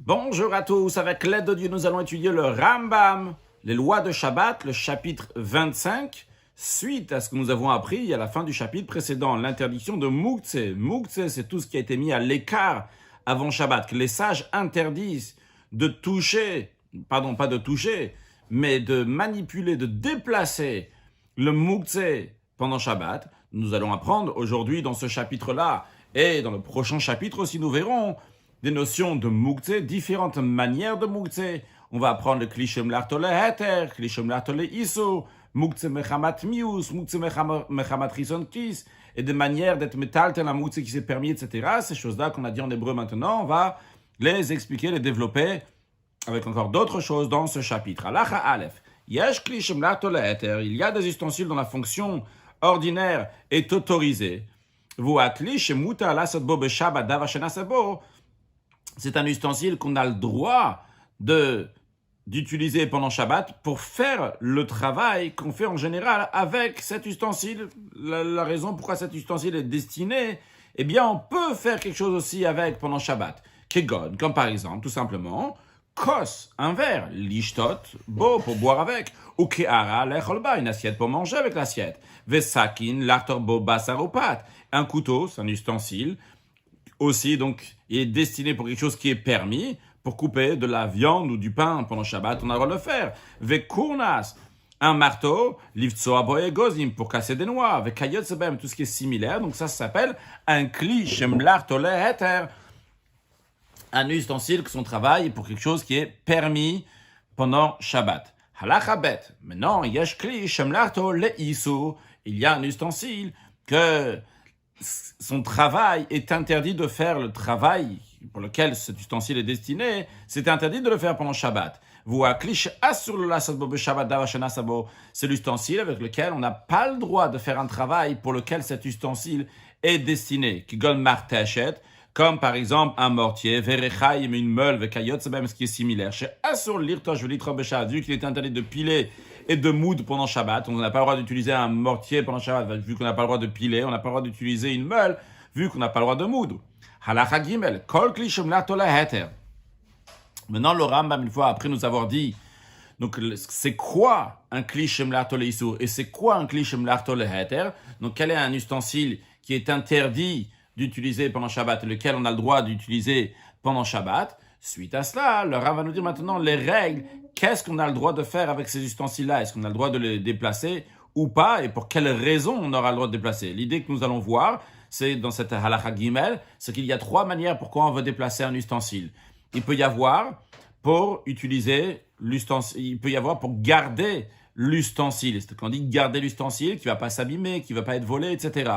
Bonjour à tous, avec l'aide de Dieu, nous allons étudier le Rambam, les lois de Shabbat, le chapitre 25, suite à ce que nous avons appris à la fin du chapitre précédent, l'interdiction de Moukhtse. Moukhtse, c'est tout ce qui a été mis à l'écart avant Shabbat, que les sages interdisent de toucher, pardon, pas de toucher, mais de manipuler, de déplacer le Moukhtse pendant Shabbat. Nous allons apprendre aujourd'hui dans ce chapitre-là, et dans le prochain chapitre aussi, nous verrons des notions de Moukhtse, différentes manières de Moukhtse. On va apprendre le Kli Lartole Heter, Kli Lartole Iso, Moukhtse Mechamat Mius, Moukhtse Mechamat Rison Kis, et des manières d'être métalten la Moukhtse qui s'est permis, etc. Ces choses-là qu'on a dit en hébreu maintenant, on va les expliquer, les développer avec encore d'autres choses dans ce chapitre. Halacha Aleph. Yesh Kli Lartole Heter, il y a des ustensiles dont la fonction ordinaire est autorisée. C'est un ustensile qu'on a le droit d'utiliser pendant Shabbat pour faire le travail qu'on fait en général avec cet ustensile. La raison pourquoi cet ustensile est destiné, eh bien, on peut faire quelque chose aussi avec pendant Shabbat. Kegon, comme par exemple, tout simplement, kos, un verre, lishtot, beau pour boire avec, ou keara, lecholba, une assiette pour manger avec l'assiette, vesakin, l'artorbo, basaropat, un couteau, c'est un ustensile, aussi, donc, il est destiné pour quelque chose qui est permis, pour couper de la viande ou du pain pendant Shabbat, on a le droit de le faire. Vekurnas, un marteau, livtsoa boegozim, pour casser des noix, vekayot sebem, tout ce qui est similaire, donc ça s'appelle un kli shemlar tole heter, un ustensile que son travail est pour quelque chose qui est permis pendant Shabbat. Halacha bet, maintenant, yesh kli shemlar tole isu, il y a un ustensile que son travail est interdit de faire le travail pour lequel cet ustensile est destiné, c'est interdit de le faire pendant Shabbat. C'est l'ustensile avec lequel on n'a pas le droit de faire un travail pour lequel cet ustensile est destiné. Comme par exemple un mortier, une meule, ce qui est similaire. Vu qu'il est interdit de piler et de moudre pendant Shabbat, on n'a pas le droit d'utiliser un mortier pendant Shabbat, vu qu'on n'a pas le droit de piler, on n'a pas le droit d'utiliser une meule, vu qu'on n'a pas le droit de moudre. Halacha Gimel, kol kli shemlar tole heter. Maintenant, le Rambam, une fois après nous avoir dit, donc c'est quoi un kli shemlar tole isur et c'est quoi un kli shemlar tole heter? Donc quel est un ustensile qui est interdit d'utiliser pendant Shabbat et lequel on a le droit d'utiliser pendant Shabbat? Suite à cela, le Rav va nous dire maintenant les règles. Qu'est-ce qu'on a le droit de faire avec ces ustensiles-là? Est-ce qu'on a le droit de les déplacer ou pas? Et pour quelles raisons on aura le droit de déplacer? L'idée que nous allons voir, c'est dans cette halakha gimel, c'est qu'il y a trois manières pourquoi on veut déplacer un ustensile. Il peut y avoir pour utiliser l'ustensile, il peut y avoir pour garder l'ustensile. C'est-à-dire qu'on dit garder l'ustensile, qui ne va pas s'abîmer, qui ne va pas être volé, etc.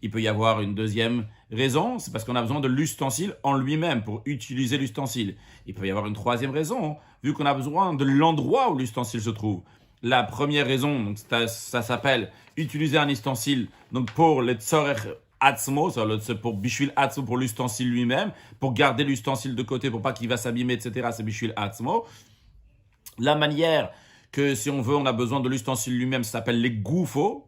Il peut y avoir une deuxième raison, c'est parce qu'on a besoin de l'ustensile en lui-même pour utiliser l'ustensile. Il peut y avoir une troisième raison, vu qu'on a besoin de l'endroit où l'ustensile se trouve. La première raison, donc ça s'appelle utiliser un ustensile donc pour les tzorech atzmo, pour bishvil atzmo, pour l'ustensile lui-même, pour garder l'ustensile de côté pour pas qu'il va s'abîmer, etc. C'est bishvil atzmo. La manière que si on veut, on a besoin de l'ustensile lui-même, ça s'appelle les goufos.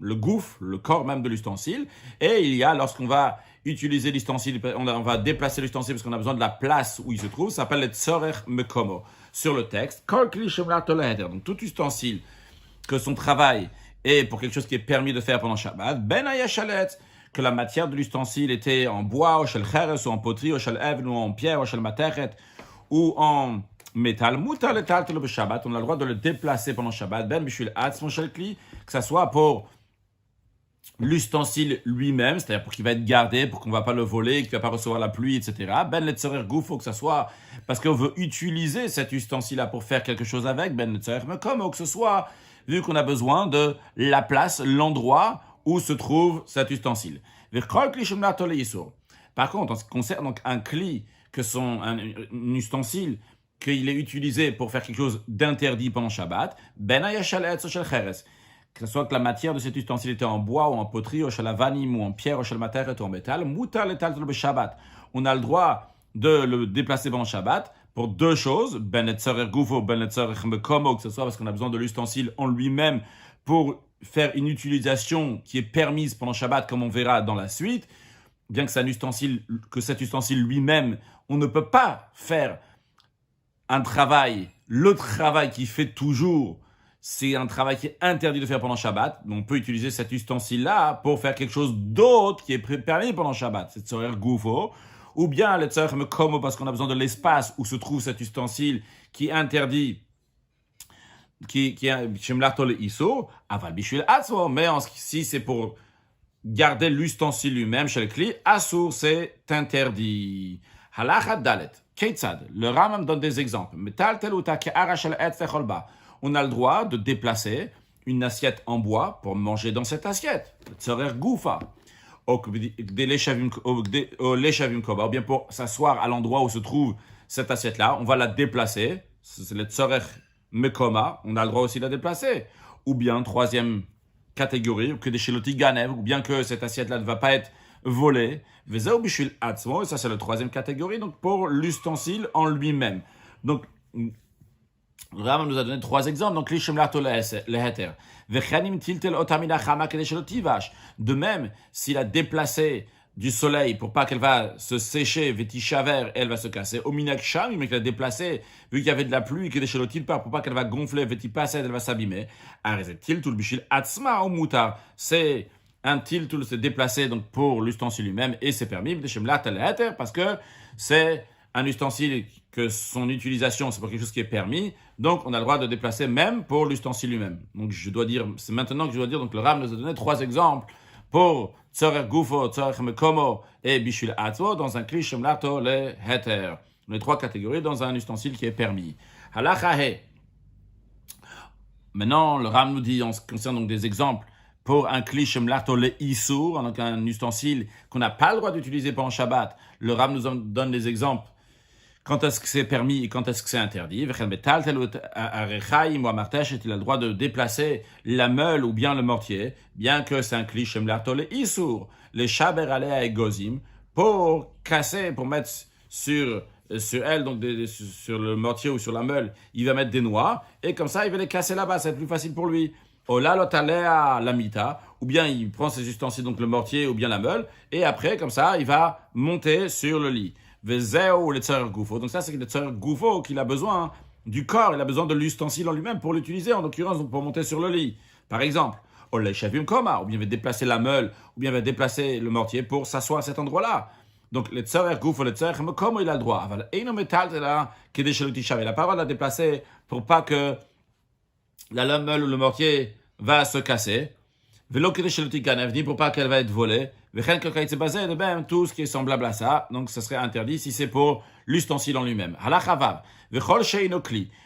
Le gouffre, le corps même de l'ustensile. Et il y a, lorsqu'on va utiliser l'ustensile, on va déplacer l'ustensile parce qu'on a besoin de la place où il se trouve, ça s'appelle le tzorech mekomo. Sur le texte, donc tout ustensile que son travail est pour quelque chose qui est permis de faire pendant Shabbat, ben ayashalet, que la matière de l'ustensile était en bois, ou shel cheres, ou en poterie, ou shel even, ou en pierre, ou shel matechet, ou en métal, mutar le taltel be Shabbat, on a le droit de le déplacer pendant Shabbat, ben bishvil atzmo shel kli, que ça soit pour l'ustensile lui-même, c'est-à-dire pour qu'il va être gardé, pour qu'on ne va pas le voler, qu'il ne va pas recevoir la pluie, etc. Ben letzerer gouf, il faut que ça soit parce qu'on veut utiliser cet ustensile-là pour faire quelque chose avec, ben letzerer mekom, que ce soit vu qu'on a besoin de la place, l'endroit où se trouve cet ustensile. Par contre, en ce qui concerne donc un kli, un ustensile, qu'il est utilisé pour faire quelque chose d'interdit pendant Shabbat, ben ayashalet shel cheres, que ce soit que la matière de cet ustensile était en bois ou en poterie, ou shel avanim, ou en pierre, ou shel materet, ou en métal, mutar letaltel be Shabbat. On a le droit de le déplacer pendant Shabbat pour deux choses, ben etzorer gufo, ben etzorer mekomo, que ce soit parce qu'on a besoin de l'ustensile en lui-même pour faire une utilisation qui est permise pendant Shabbat, comme on verra dans la suite, bien que c'est un ustensile, que cet ustensile lui-même, on ne peut pas faire un travail, le travail qu'il fait toujours, c'est un travail qui est interdit de faire pendant Shabbat. On peut utiliser cet ustensile-là pour faire quelque chose d'autre qui est permis pendant Shabbat. C'est tzorer gufo. Ou bien le tzorer mekomo parce qu'on a besoin de l'espace où se trouve cet ustensile qui est interdit, qui est shemlarto le iso, aval bishul atzvo. Mais si c'est pour garder l'ustensile lui-même chez le kli, asur, c'est interdit. Halakha dalet. Keitzad. Le Rambam donne des exemples. On a le droit de déplacer une assiette en bois pour manger dans cette assiette. Tzorer gufa. Ou bien pour s'asseoir à l'endroit où se trouve cette assiette-là, on va la déplacer. C'est le tzorer mekoma. On a le droit aussi de la déplacer. Ou bien, troisième catégorie, que des sheloti ganev, ou bien que cette assiette-là ne va pas être volée. Et ça, c'est la troisième catégorie, donc pour l'ustensile en lui-même. Donc, le Rambam nous a donné trois exemples. Donc, de même, s'il a déplacé du soleil pour pas qu'elle va se sécher, elle va se casser. Au minaksham, mais qu'il a déplacé, vu qu'il y avait de la pluie, que des chelotil pour pas qu'elle va gonfler, elle va s'abîmer. C'est un tiltul se déplacer donc pour l'ustensile lui-même et c'est permis parce que c'est un ustensile que son utilisation c'est pour quelque chose qui est permis, donc on a le droit de déplacer même pour l'ustensile lui-même. Donc je dois dire, c'est maintenant que je dois dire, donc le Rav nous a donné trois exemples pour tzorer gufo, tzorer mekomo et bishul atzvo dans un kli shemlato le heter. Les trois catégories dans un ustensile qui est permis. Halacha he. Maintenant le Rav nous dit en ce qui concerne donc des exemples pour un kli shemlarto le isur, donc un ustensile qu'on n'a pas le droit d'utiliser pendant Shabbat. Le Rav nous donne des exemples. Quand est-ce que c'est permis et quand est-ce que c'est interdit? Il a le droit de déplacer la meule ou bien le mortier, bien que c'est un kli shemlarto le isur, les shaber alea et gozim, pour casser, pour mettre sur elle, donc sur le mortier ou sur la meule, il va mettre des noix, et comme ça, il va les casser là-bas, c'est plus facile pour lui. Ou bien il prend ses ustensiles, donc le mortier ou bien la meule, et après, comme ça, il va monter sur le lit. Donc ça, c'est le tzorer gufo qu'il a besoin du corps, il a besoin de l'ustensile en lui-même pour l'utiliser, en l'occurrence, donc pour monter sur le lit. Par exemple, ou bien il va déplacer la meule, ou bien il va déplacer le mortier pour s'asseoir à cet endroit-là. Donc, le tzorer gufo, le tzorer mekomo, il a le droit. Il n'a pas le droit de la déplacer pour pas que la meule ou le mortier va se casser. Pour pas qu'elle va être volée. De même, tout ce qui est semblable à ça, donc ce serait interdit si c'est pour l'ustensile en lui-même.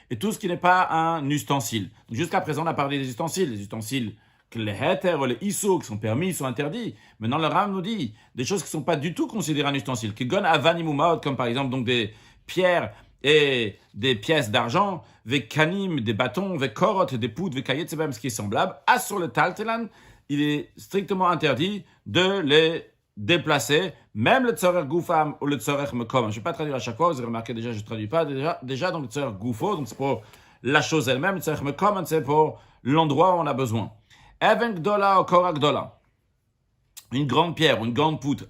Et tout ce qui n'est pas un ustensile. Donc, jusqu'à présent, on a parlé des ustensiles. Les ustensiles que les heter ou les iso qui sont permis, sont interdits. Maintenant, le Ram nous dit des choses qui ne sont pas du tout considérées un ustensile. Comme par exemple donc des pierres et des pièces d'argent, des kanim, des bâtons, des korot, des poudres, des kayet, c'est même ce qui est semblable. Sur le taltelan, il est strictement interdit de les déplacer, même le tzorer gufam ou le tzorer mekom. Je ne vais pas traduire à chaque fois, vous avez remarqué déjà, je ne traduis pas déjà donc le tzorer gufo, donc c'est pour la chose elle-même, le tzorer mekom, c'est pour l'endroit où on a besoin. Even gdola ou korak gdola. Une grande pierre ou une grande poutre,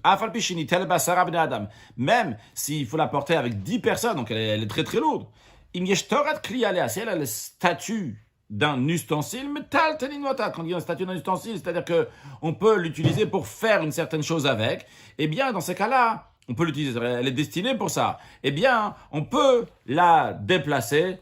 même s'il faut la porter avec 10 personnes, donc elle est très très lourde. Si elle a le statut d'un ustensile, quand il y a un statut d'un ustensile, c'est-à-dire qu'on peut l'utiliser pour faire une certaine chose avec, eh bien dans ces cas-là, on peut l'utiliser, elle est destinée pour ça. Eh bien, on peut la déplacer,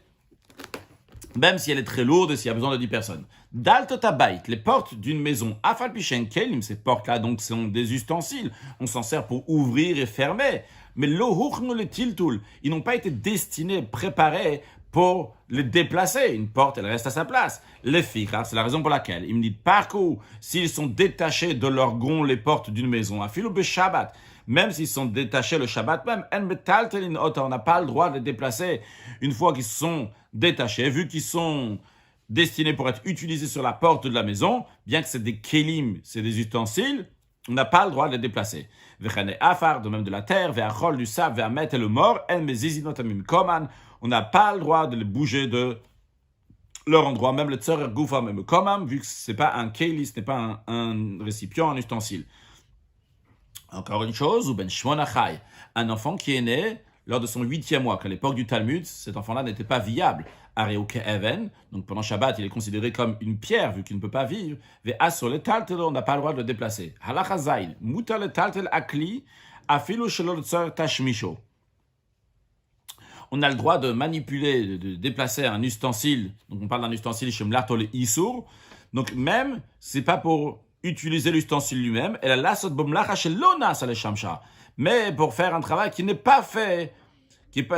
même si elle est très lourde et s'il y a besoin de 10 personnes. Daltotabait, les portes d'une maison, afalpichen kelim, ces portes-là, donc, sont des ustensiles. On s'en sert pour ouvrir et fermer. Mais lohuchnu le tiltul, ils n'ont pas été destinés, préparés pour les déplacer. Une porte, elle reste à sa place. Les fichas, c'est la raison pour laquelle il me dit parcours, s'ils sont détachés de leur gond, les portes d'une maison, afilo be Shabbat, même s'ils sont détachés le Shabbat même, on n'a pas le droit de les déplacer une fois qu'ils sont détachés, vu qu'ils sont destinés pour être utilisés sur la porte de la maison, bien que c'est des kelim, c'est des ustensiles, on n'a pas le droit de les déplacer. De même de la terre, du sable, et le mort, on n'a pas le droit de les bouger de leur endroit, même le tzorer gufa, même komam, vu que ce n'est pas un keli, ce n'est pas un récipient, un ustensile. Encore une chose, ou ben shmonachai, un enfant qui est né lors de son 8e mois, qu'à l'époque du Talmud, cet enfant-là n'était pas viable. Areuke even, donc pendant Shabbat, il est considéré comme une pierre, vu qu'il ne peut pas vivre. Ve'asor le taltel, on n'a pas le droit de le déplacer. Halacha zayin, mutar le taltel akli, afilu shelo l'tzor tashmisho. On a le droit de manipuler, de déplacer un ustensile. Donc on parle d'un ustensile chez Mlarto le Issour. Donc même, c'est pas pour utiliser l'ustensile lui-même, mais pour faire un travail qui n'est pas fait,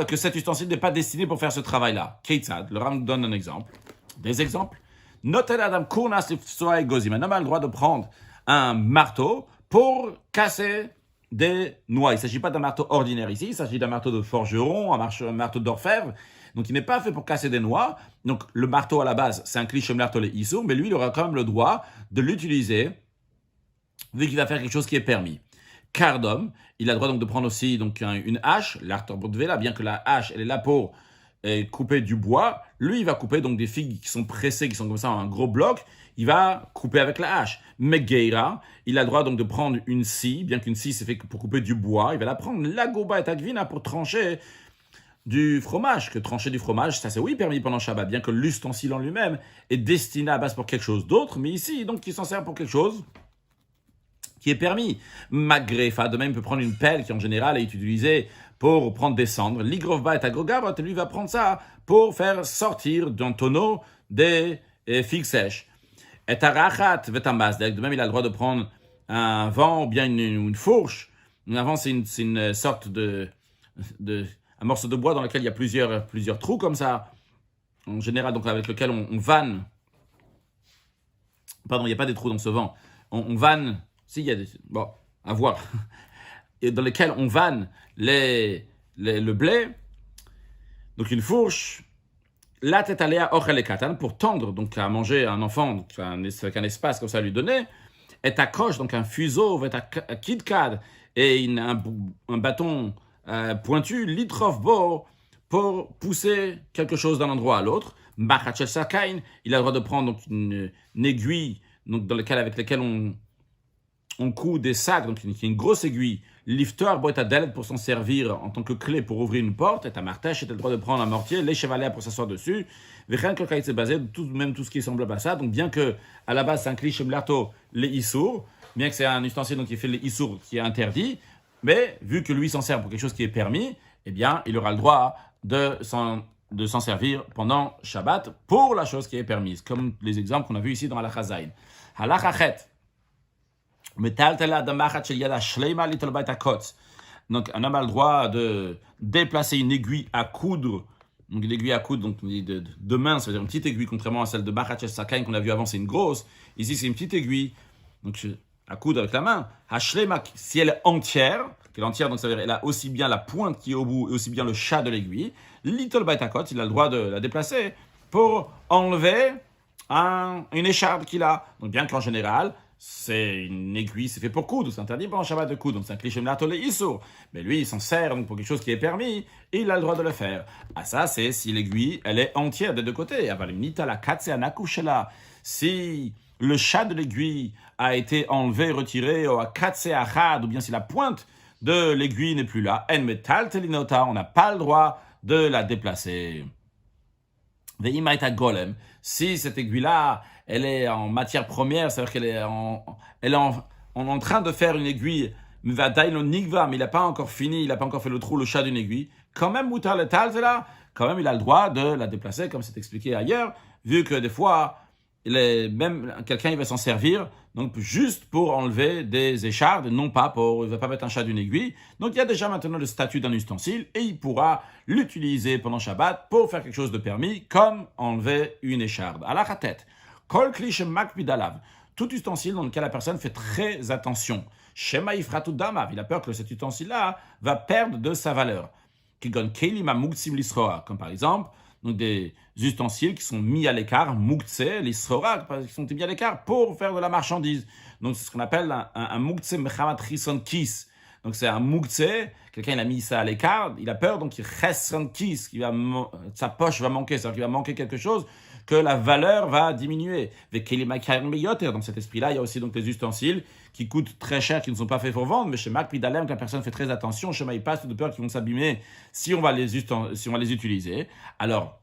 que cet ustensile n'est pas destiné pour faire ce travail-là. Keitzad, le Ram donne un exemple. Des exemples. Un homme a le droit de prendre un marteau pour casser des noix. Il ne s'agit pas d'un marteau ordinaire ici, il s'agit d'un marteau de forgeron, un marteau d'orfèvre. Donc il n'est pas fait pour casser des noix. Donc le marteau à la base, c'est un cliché marteau les issour, mais lui, il aura quand même le droit de l'utiliser, vu qu'il va faire quelque chose qui est permis. Kardom, il a le droit donc de prendre aussi donc, une hache, l'artorbodvela, bien que la hache, elle est là pour couper du bois. Lui, il va couper donc des figues qui sont pressées, qui sont comme ça en un gros bloc. Il va couper avec la hache. Megeira, il a le droit donc de prendre une scie, bien qu'une scie c'est fait pour couper du bois. Il va la prendre, la goba et agvina, pour trancher du fromage. Que trancher du fromage, ça c'est oui permis pendant Shabbat, bien que l'ustensile en lui-même est destiné à base pour quelque chose d'autre, mais ici, donc, il s'en sert pour quelque chose qui est permis. Magrefa, de même, peut prendre une pelle qui en général est utilisée pour prendre des cendres. L'igrovba et agrogarot, lui va prendre ça pour faire sortir d'un tonneau des figues sèches. Et arachat vetamazdek, de même, il a le droit de prendre un vent ou bien une fourche. Un vent, c'est une sorte de un morceau de bois dans lequel il y a plusieurs trous comme ça, en général, donc avec lequel on vanne. Pardon, il n'y a pas des trous dans ce vent. On vanne. Si, il y a des. Bon, à voir. Et dans lesquels on vanne le blé. Donc une fourche. La tête aléa ochel katan, pour tendre, donc à manger un enfant, donc avec un espace comme ça à lui donner. Et ta coche, donc un fuseau, et ta kidkad, et un bâton pointu, litrof bo, pour pousser quelque chose d'un endroit à l'autre. Mbachachel sakain, il a le droit de prendre donc une aiguille, donc avec laquelle on coud des sacs, donc une grosse aiguille. Lifter, boîte à dalet pour s'en servir en tant que clé pour ouvrir une porte. Et ta martèche, tu as le droit de prendre un mortier, les chevalets pour s'asseoir dessus. Vechen kokaït c'est basé, même tout ce qui semble à ça. Donc bien que à la base c'est un cliché mlarto, les issour, bien que c'est un ustensile donc qui fait les issour qui est interdit, mais vu que lui s'en sert pour quelque chose qui est permis, eh bien il aura le droit de s'en servir pendant Shabbat pour la chose qui est permise, comme les exemples qu'on a vus ici dans Halacha Zayin. Halacha Chet. Donc, un homme a le droit de déplacer une aiguille à coudre. Donc, une aiguille à coudre donc, de main, ça veut dire une petite aiguille, contrairement à celle de Bachat Sakain qu'on a vu avant, c'est une grosse. Ici, c'est une petite aiguille donc, à coudre avec la main. Hashlema, si elle est entière, donc ça veut dire elle a aussi bien la pointe qui est au bout et aussi bien le chat de l'aiguille. Little Baitakot, il a le droit de la déplacer pour enlever une écharpe qu'il a. Donc, bien qu'en général, c'est une aiguille, c'est fait pour coudre, c'est interdit pendant Shabbat de coudre, donc c'est un cliché mlatole issour. Mais lui, il s'en sert donc pour quelque chose qui est permis, et il a le droit de le faire. Ah ça, c'est si l'aiguille, elle est entière des deux côtés. Si le chat de l'aiguille a été enlevé, retiré, ou bien si la pointe de l'aiguille n'est plus là, on n'a pas le droit de la déplacer. Si cette aiguille-là, elle est en matière première, c'est-à-dire qu'elle est en train de faire une aiguille, mais il n'a pas encore fini, il n'a pas encore fait le chat d'une aiguille, quand même, quand même, il a le droit de la déplacer, comme c'est expliqué ailleurs, vu que des fois, même quelqu'un il va s'en servir, donc juste pour enlever des échardes, non pas il ne va pas mettre un chat d'une aiguille. Donc il y a déjà maintenant le statut d'un ustensile et il pourra l'utiliser pendant Shabbat pour faire quelque chose de permis, comme enlever une écharde. À la tête. Kol klish makbidalav. Tout ustensile dans lequel la personne fait très attention. Shema ifratu damav. Il a peur que cet ustensile-là va perdre de sa valeur. Kigon kelim amugtsim lisroa. Comme par exemple, donc des ustensiles qui sont mis à l'écart, mugtse, lisroa, qui sont mis à l'écart pour faire de la marchandise. Donc c'est ce qu'on appelle un mugtse mechamat rison kis. Donc c'est un mugtse, quelqu'un il a mis ça à l'écart, il a peur, donc il reste son kis, sa poche va manquer, c'est-à-dire qu'il va manquer quelque chose que la valeur va diminuer. Dans cet esprit-là, il y a aussi donc les ustensiles qui coûtent très cher, qui ne sont pas faits pour vendre, mais chez Marc Pidalem, que la personne fait très attention, chez il passe de peur qu'ils vont s'abîmer si on va les utiliser. Alors,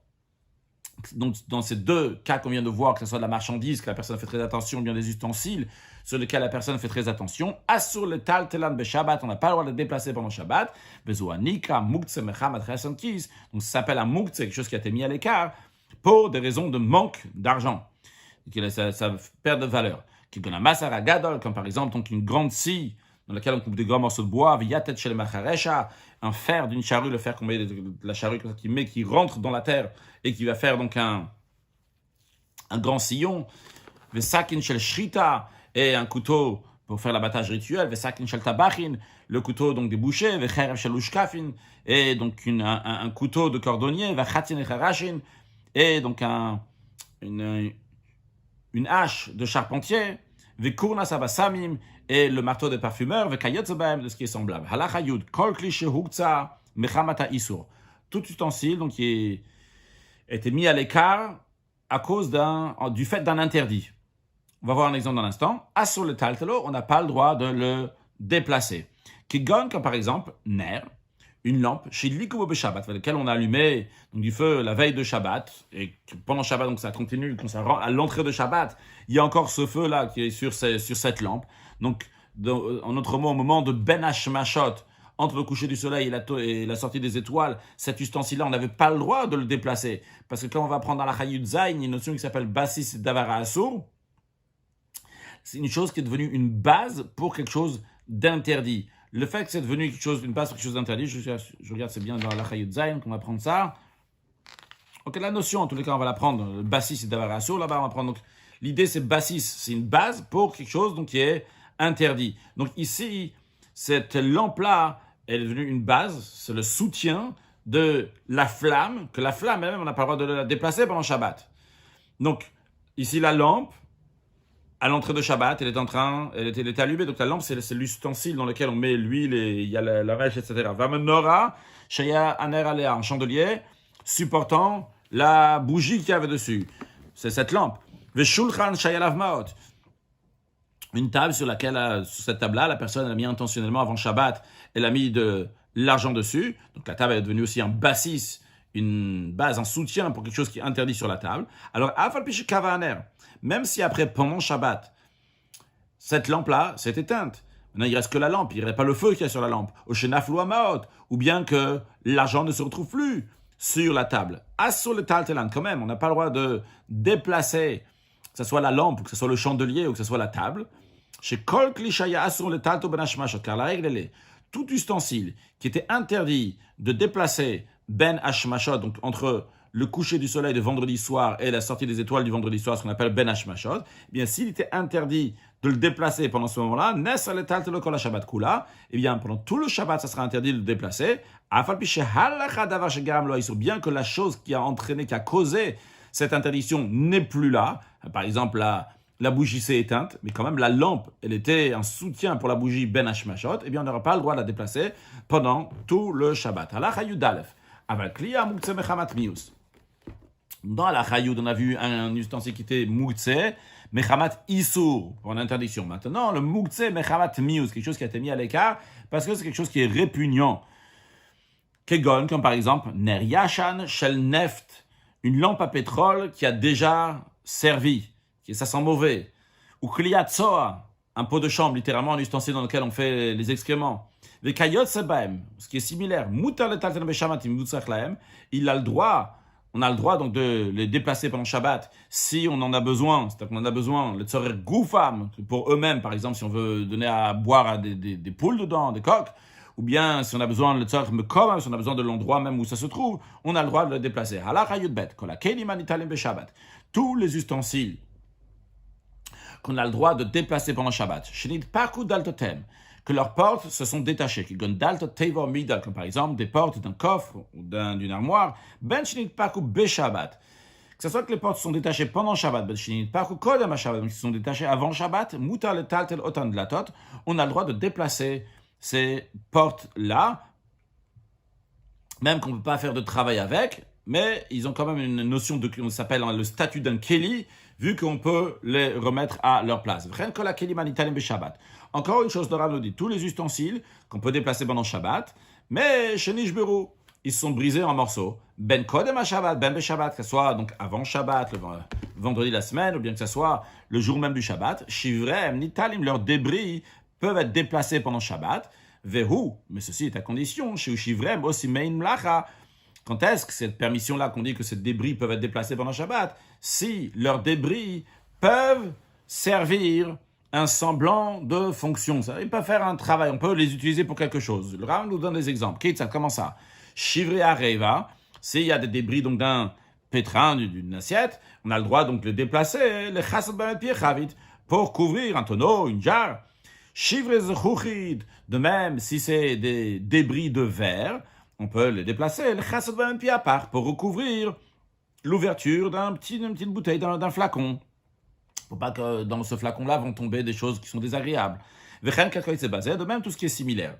donc, dans ces deux cas qu'on vient de voir, que ce soit de la marchandise, que la personne fait très attention, ou bien des ustensiles sur lesquels la personne fait très attention, Assur le tal telan be Shabbat, on n'a pas le droit de le déplacer pendant Shabbat, Bezoanika, Muktzeh, Mechamat, Chesed Kis, donc ça s'appelle un Muktzeh, quelque chose qui a été mis à l'écart, pour des raisons de manque d'argent, ça perd de valeur. Comme par exemple donc une grande scie dans laquelle on coupe des grands morceaux de bois, un fer d'une charrue, le fer qu'on met de la charrue qui rentre dans la terre et qui va faire donc un grand sillon, vesakin shel shrita, et un couteau pour faire l'abattage rituel, vesakin shel tabachin, le couteau donc des bouchers, vecherev shel ushkafin, et donc un couteau de cordonnier, vechatin echarashin, et donc une hache de charpentier, vekurnas abasamim, et le marteau des parfumeurs, vekayotzebaim, de ce qui est semblable. Halacha yud, kol kli hukza mechamata isur. Tout ustensile donc qui était mis à l'écart à cause du fait d'un interdit. On va voir un exemple dans l'instant. Asur le taltelo, on n'a pas le droit de le déplacer. Kigon, comme par exemple, ner, une lampe, chez l'ikubo Shabbat, avec laquelle on a allumé donc, du feu la veille de Shabbat, et pendant Shabbat, donc ça continue, quand ça rentre à l'entrée de Shabbat, il y a encore ce feu-là qui est sur cette lampe. Donc, en autre mot, au moment de Ben Hashmashot, entre le coucher du soleil et la sortie des étoiles, cet ustensile-là, on n'avait pas le droit de le déplacer. Parce que quand on va prendre dans la Chayut Zayin, il y a une notion qui s'appelle Basis Davara Asur. C'est une chose qui est devenue une base pour quelque chose d'interdit. Le fait que c'est devenu une base pour quelque chose d'interdit, je regarde, c'est bien dans la Chayut Zayin qu'on va prendre ça. Ok, la notion, en tous les cas, on va la prendre. Basis Davara Asur, là-bas, on va prendre. Donc, l'idée, c'est basis, c'est une base pour quelque chose donc, qui est interdit. Donc ici, cette lampe-là, elle est devenue une base, c'est le soutien de la flamme, que la flamme elle-même, on n'a pas le droit de la déplacer pendant Shabbat. Donc, ici, la lampe, à l'entrée de Shabbat, elle était allumée. Donc la lampe, c'est l'ustensile dans lequel on met l'huile et il y a la mèche, etc. Vamenora, Shaya Aner Alea, un chandelier supportant la bougie qu'il y avait dessus. C'est cette lampe. Veshulchan Shaya Lavmaot, une table sur cette table-là, la personne a mis intentionnellement avant Shabbat, elle a mis de l'argent dessus. Donc la table est devenue aussi un bassis, une base, un soutien pour quelque chose qui est interdit sur la table. Alors, même si après, pendant Shabbat, cette lampe-là s'est éteinte, maintenant il ne reste que la lampe, il n'y aurait pas le feu qu'il y a sur la lampe, ou bien que l'argent ne se retrouve plus sur la table. Sur le taltelan, quand même, on n'a pas le droit de déplacer, que ce soit la lampe, ou que ce soit le chandelier, ou que ce soit la table. Chez Kol Klishaya Asur le Talto Ben Hashmashot, car la règle elle est, tout ustensile qui était interdit de déplacer Ben Hashmashot, donc entre le coucher du soleil de vendredi soir et la sortie des étoiles du vendredi soir, ce qu'on appelle Ben Hashmashot, eh bien s'il était interdit de le déplacer pendant ce moment-là, Nes le Talto le Kol Shabbat Kula, eh bien pendant tout le Shabbat, ça sera interdit de le déplacer. Afal Piche Halacha Davar Shegaram Lo Isur, bien que la chose qui a entraîné, qui a causé cette interdiction n'est plus là. Par exemple, la bougie s'est éteinte, mais quand même la lampe, elle était un soutien pour la bougie Ben Hashmashot, eh bien on n'aura pas le droit de la déplacer pendant tout le Shabbat. Halacha Yudalef, Aval Kliya Muktzeh Mechamat Mius. Dans la Chayud, on a vu un ustensile qui était Muktzeh Mechamat Isur, pour une interdiction. Maintenant, le Muktzeh Mechamat Mius, quelque chose qui a été mis à l'écart, parce que c'est quelque chose qui est répugnant. Kegon, comme par exemple, Ner Yashan Shel Neft, une lampe à pétrole qui a déjà servi, ça sent mauvais. Ou Kliyat Soa, un pot de chambre, littéralement un ustensile dans lequel on fait les excréments. Le Kayot Sebaim, ce qui est similaire. Mutar le Talten Beshamatim Mutzach Lahem, on a le droit donc de les déplacer pendant Shabbat si on en a besoin, c'est-à-dire qu'on en a besoin, le Tzorer Goufam, pour eux-mêmes, par exemple, si on veut donner à boire à des poules dedans, des coqs, ou bien si on a besoin le Tzorer Mekom, si on a besoin de l'endroit même où ça se trouve, on a le droit de le déplacer. Halakha Yudbet, Kola Kelim Anitalim Beshabbat, tous les ustensiles qu'on a le droit de déplacer pendant Shabbat, Shenit Parku Daltotem, que leurs portes se sont détachées, qui donnent Dalto Tevor Midal, comme par exemple des portes d'un coffre ou d'une armoire, Ben Shenit Parku Beshabbat, que ce soit que les portes sont détachées pendant Shabbat, Ben Shenit Parku Kodem Shabbat, donc qui sont détachées avant Shabbat, Mutar le Taltel Otan Dlatot, on a le droit de déplacer ces portes-là, même qu'on ne peut pas faire de travail avec, mais ils ont quand même une notion de, on s'appelle le statut d'un keli, vu qu'on peut les remettre à leur place. Encore une chose, le Rav nous dit, tous les ustensiles qu'on peut déplacer pendant Shabbat, mais chez Nishberu, ils sont brisés en morceaux. Ben Kodem à Shabbat, Ben Shabbat, que ce soit donc avant Shabbat, le vendredi de la semaine, ou bien que ce soit le jour même du Shabbat, Shivrem, Nitalim, leurs débris peuvent être déplacés pendant Shabbat. Vehu, mais ceci est à condition, chez Shivrem, aussi Mein Mlacha. Quand est-ce que cette permission-là, qu'on dit que ces débris peuvent être déplacés pendant Shabbat, si leurs débris peuvent servir un semblant de fonction. Ils peuvent faire un travail, on peut les utiliser pour quelque chose. Le Rav nous donne des exemples. Ketzad, comment ça? Shivrei Areva, s'il y a des débris donc d'un pétrin, d'une assiette, on a le droit donc de les déplacer, les chassad bamet piechavit, pour couvrir un tonneau, une jarre. Shivrei zechuchid, de même, si c'est des débris de verre, on peut les déplacer, les chassad bamet piapar, pour recouvrir l'ouverture d'une petite bouteille, d'un flacon. Pour pas que dans ce flacon-là vont tomber des choses qui sont désagréables. De même tout ce qui est similaire.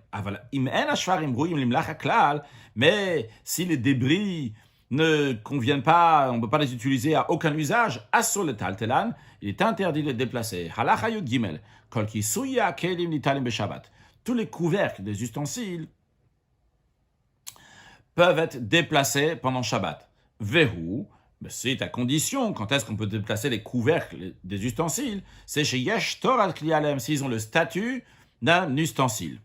Mais si les débris ne conviennent pas, on ne peut pas les utiliser à aucun usage, il est interdit de les déplacer. Tous les couvercles des ustensiles peuvent être déplacés pendant Shabbat. Vehu, c'est à condition, quand est-ce qu'on peut déplacer les couvercles des ustensiles, c'est chez Yesh Torah Klialem, s'ils ont le statut d'un ustensile.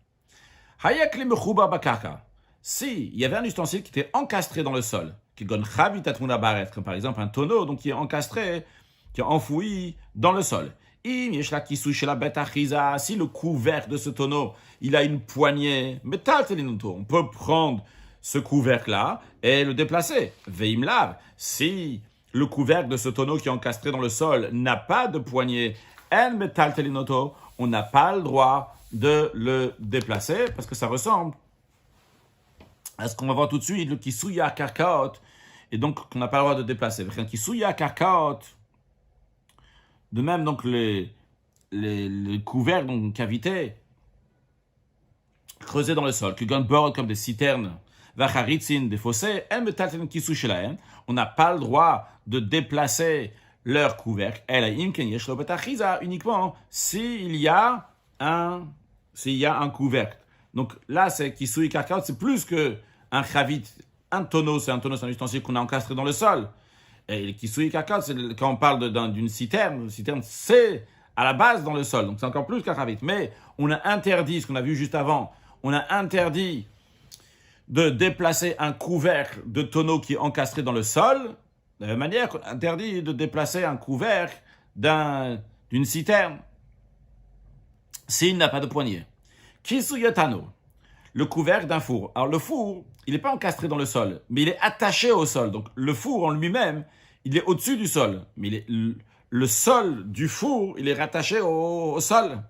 Hayak le mechubar bakarka, si il y avait un ustensile qui était encastré dans le sol, qui gon chavitatmuna baret, comme par exemple un tonneau, donc qui est encastré, qui est enfoui dans le sol. Im yesh la kisou chez la bête achiza, si le couvercle de ce tonneau, il a une poignée, metal telinuto, on peut prendre ce couvercle-là et le déplacer. Veimlav, si le couvercle de ce tonneau qui est encastré dans le sol n'a pas de poignée, en metal telinoto, on n'a pas le droit de le déplacer parce que ça ressemble à ce qu'on va voir tout de suite, le kisuya karkaot, et donc qu'on n'a pas le droit de déplacer. Le kisuya karkaot, de même donc les couvercles, donc cavités, creusés dans le sol, qui gunboard comme des citernes, des fossés, on n'a pas le droit de déplacer leur couvercle, uniquement s'il y a un couvercle. Donc là, c'est kisui karkaot, c'est plus qu'un chavit, un tonneau, c'est un ustensile qu'on a encastré dans le sol. Et le kisui karkaot, c'est quand on parle d'une citerne, c'est à la base dans le sol, donc c'est encore plus qu'un chavit. Mais on a interdit, ce qu'on a vu juste avant, on a interdit de déplacer un couvercle de tonneau qui est encastré dans le sol, de la même manière qu'on interdit de déplacer un couvercle d'une citerne s'il n'a pas de poignée. Kisuyatano, le couvercle d'un four. Alors le four, il n'est pas encastré dans le sol, mais il est attaché au sol. Donc le four en lui-même, il est au-dessus du sol. Mais le sol du four, il est rattaché au sol.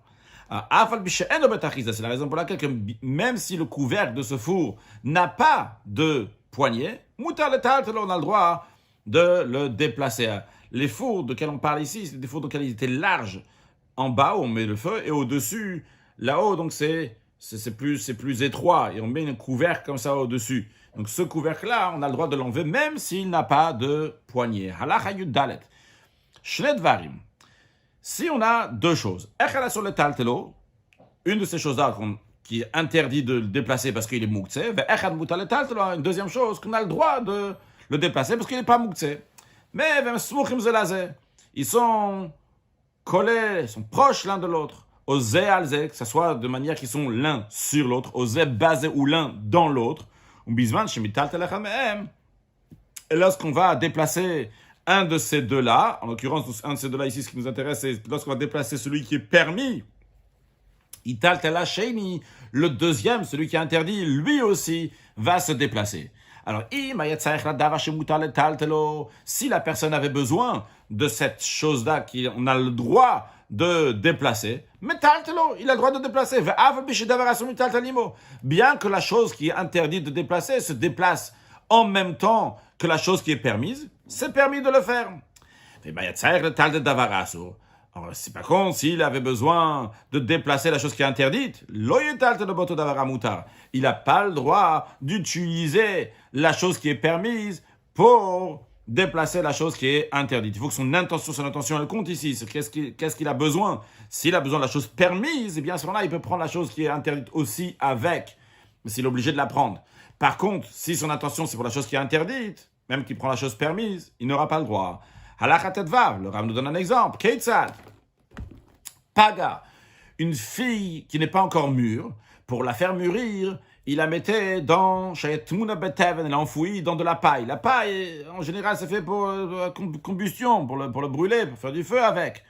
C'est la raison pour laquelle, même si le couvercle de ce four n'a pas de poignée, on a le droit de le déplacer. Les fours de lesquels on parle ici, c'est des fours de lesquels il était large. En bas, on met le feu, et au-dessus, là-haut, donc c'est plus étroit, et on met un couvercle comme ça au-dessus. Donc ce couvercle-là, on a le droit de l'enlever, même s'il n'a pas de poignée. Halacha yud dalet. Shne dvarim. Si on a deux choses, une de ces choses-là qui est interdit de le déplacer parce qu'il est mouktsé, une deuxième chose qu'on a le droit de le déplacer parce qu'il n'est pas mouktsé. Mais ils sont collés, ils sont proches l'un de l'autre. Osé alzé, que ce soit de manière qu'ils sont l'un sur l'autre, osé basé ou l'un dans l'autre. Et lorsqu'on va déplacer un de ces deux-là, en l'occurrence, un de ces deux-là ici, ce qui nous intéresse, c'est lorsqu'on va déplacer celui qui est permis, le deuxième, celui qui est interdit, lui aussi, va se déplacer. Alors, si la personne avait besoin de cette chose-là qu'on a le droit de déplacer, il a le droit de déplacer. Bien que la chose qui est interdite de déplacer se déplace en même temps que la chose qui est permise, c'est permis de le faire. Alors, c'est par contre, s'il avait besoin de déplacer la chose qui est interdite, il n'a pas le droit d'utiliser la chose qui est permise pour déplacer la chose qui est interdite. Il faut que son intention, elle compte ici. C'est qu'est-ce qu'il a besoin. S'il a besoin de la chose permise, eh bien à ce moment-là, il peut prendre la chose qui est interdite aussi avec. Mais s'il est obligé de la prendre. Par contre, si son intention, c'est pour la chose qui est interdite, même qu'il prend la chose permise, il n'aura pas le droit. Halakha Tetvav, le Rav nous donne un exemple. Keitzad, Paga, une fille qui n'est pas encore mûre, pour la faire mûrir, il la mettait dans Shayetmuna Beteven, elle l'a enfouie dans de la paille. La paille, en général, c'est fait pour combustion, pour le brûler, pour faire du feu avec.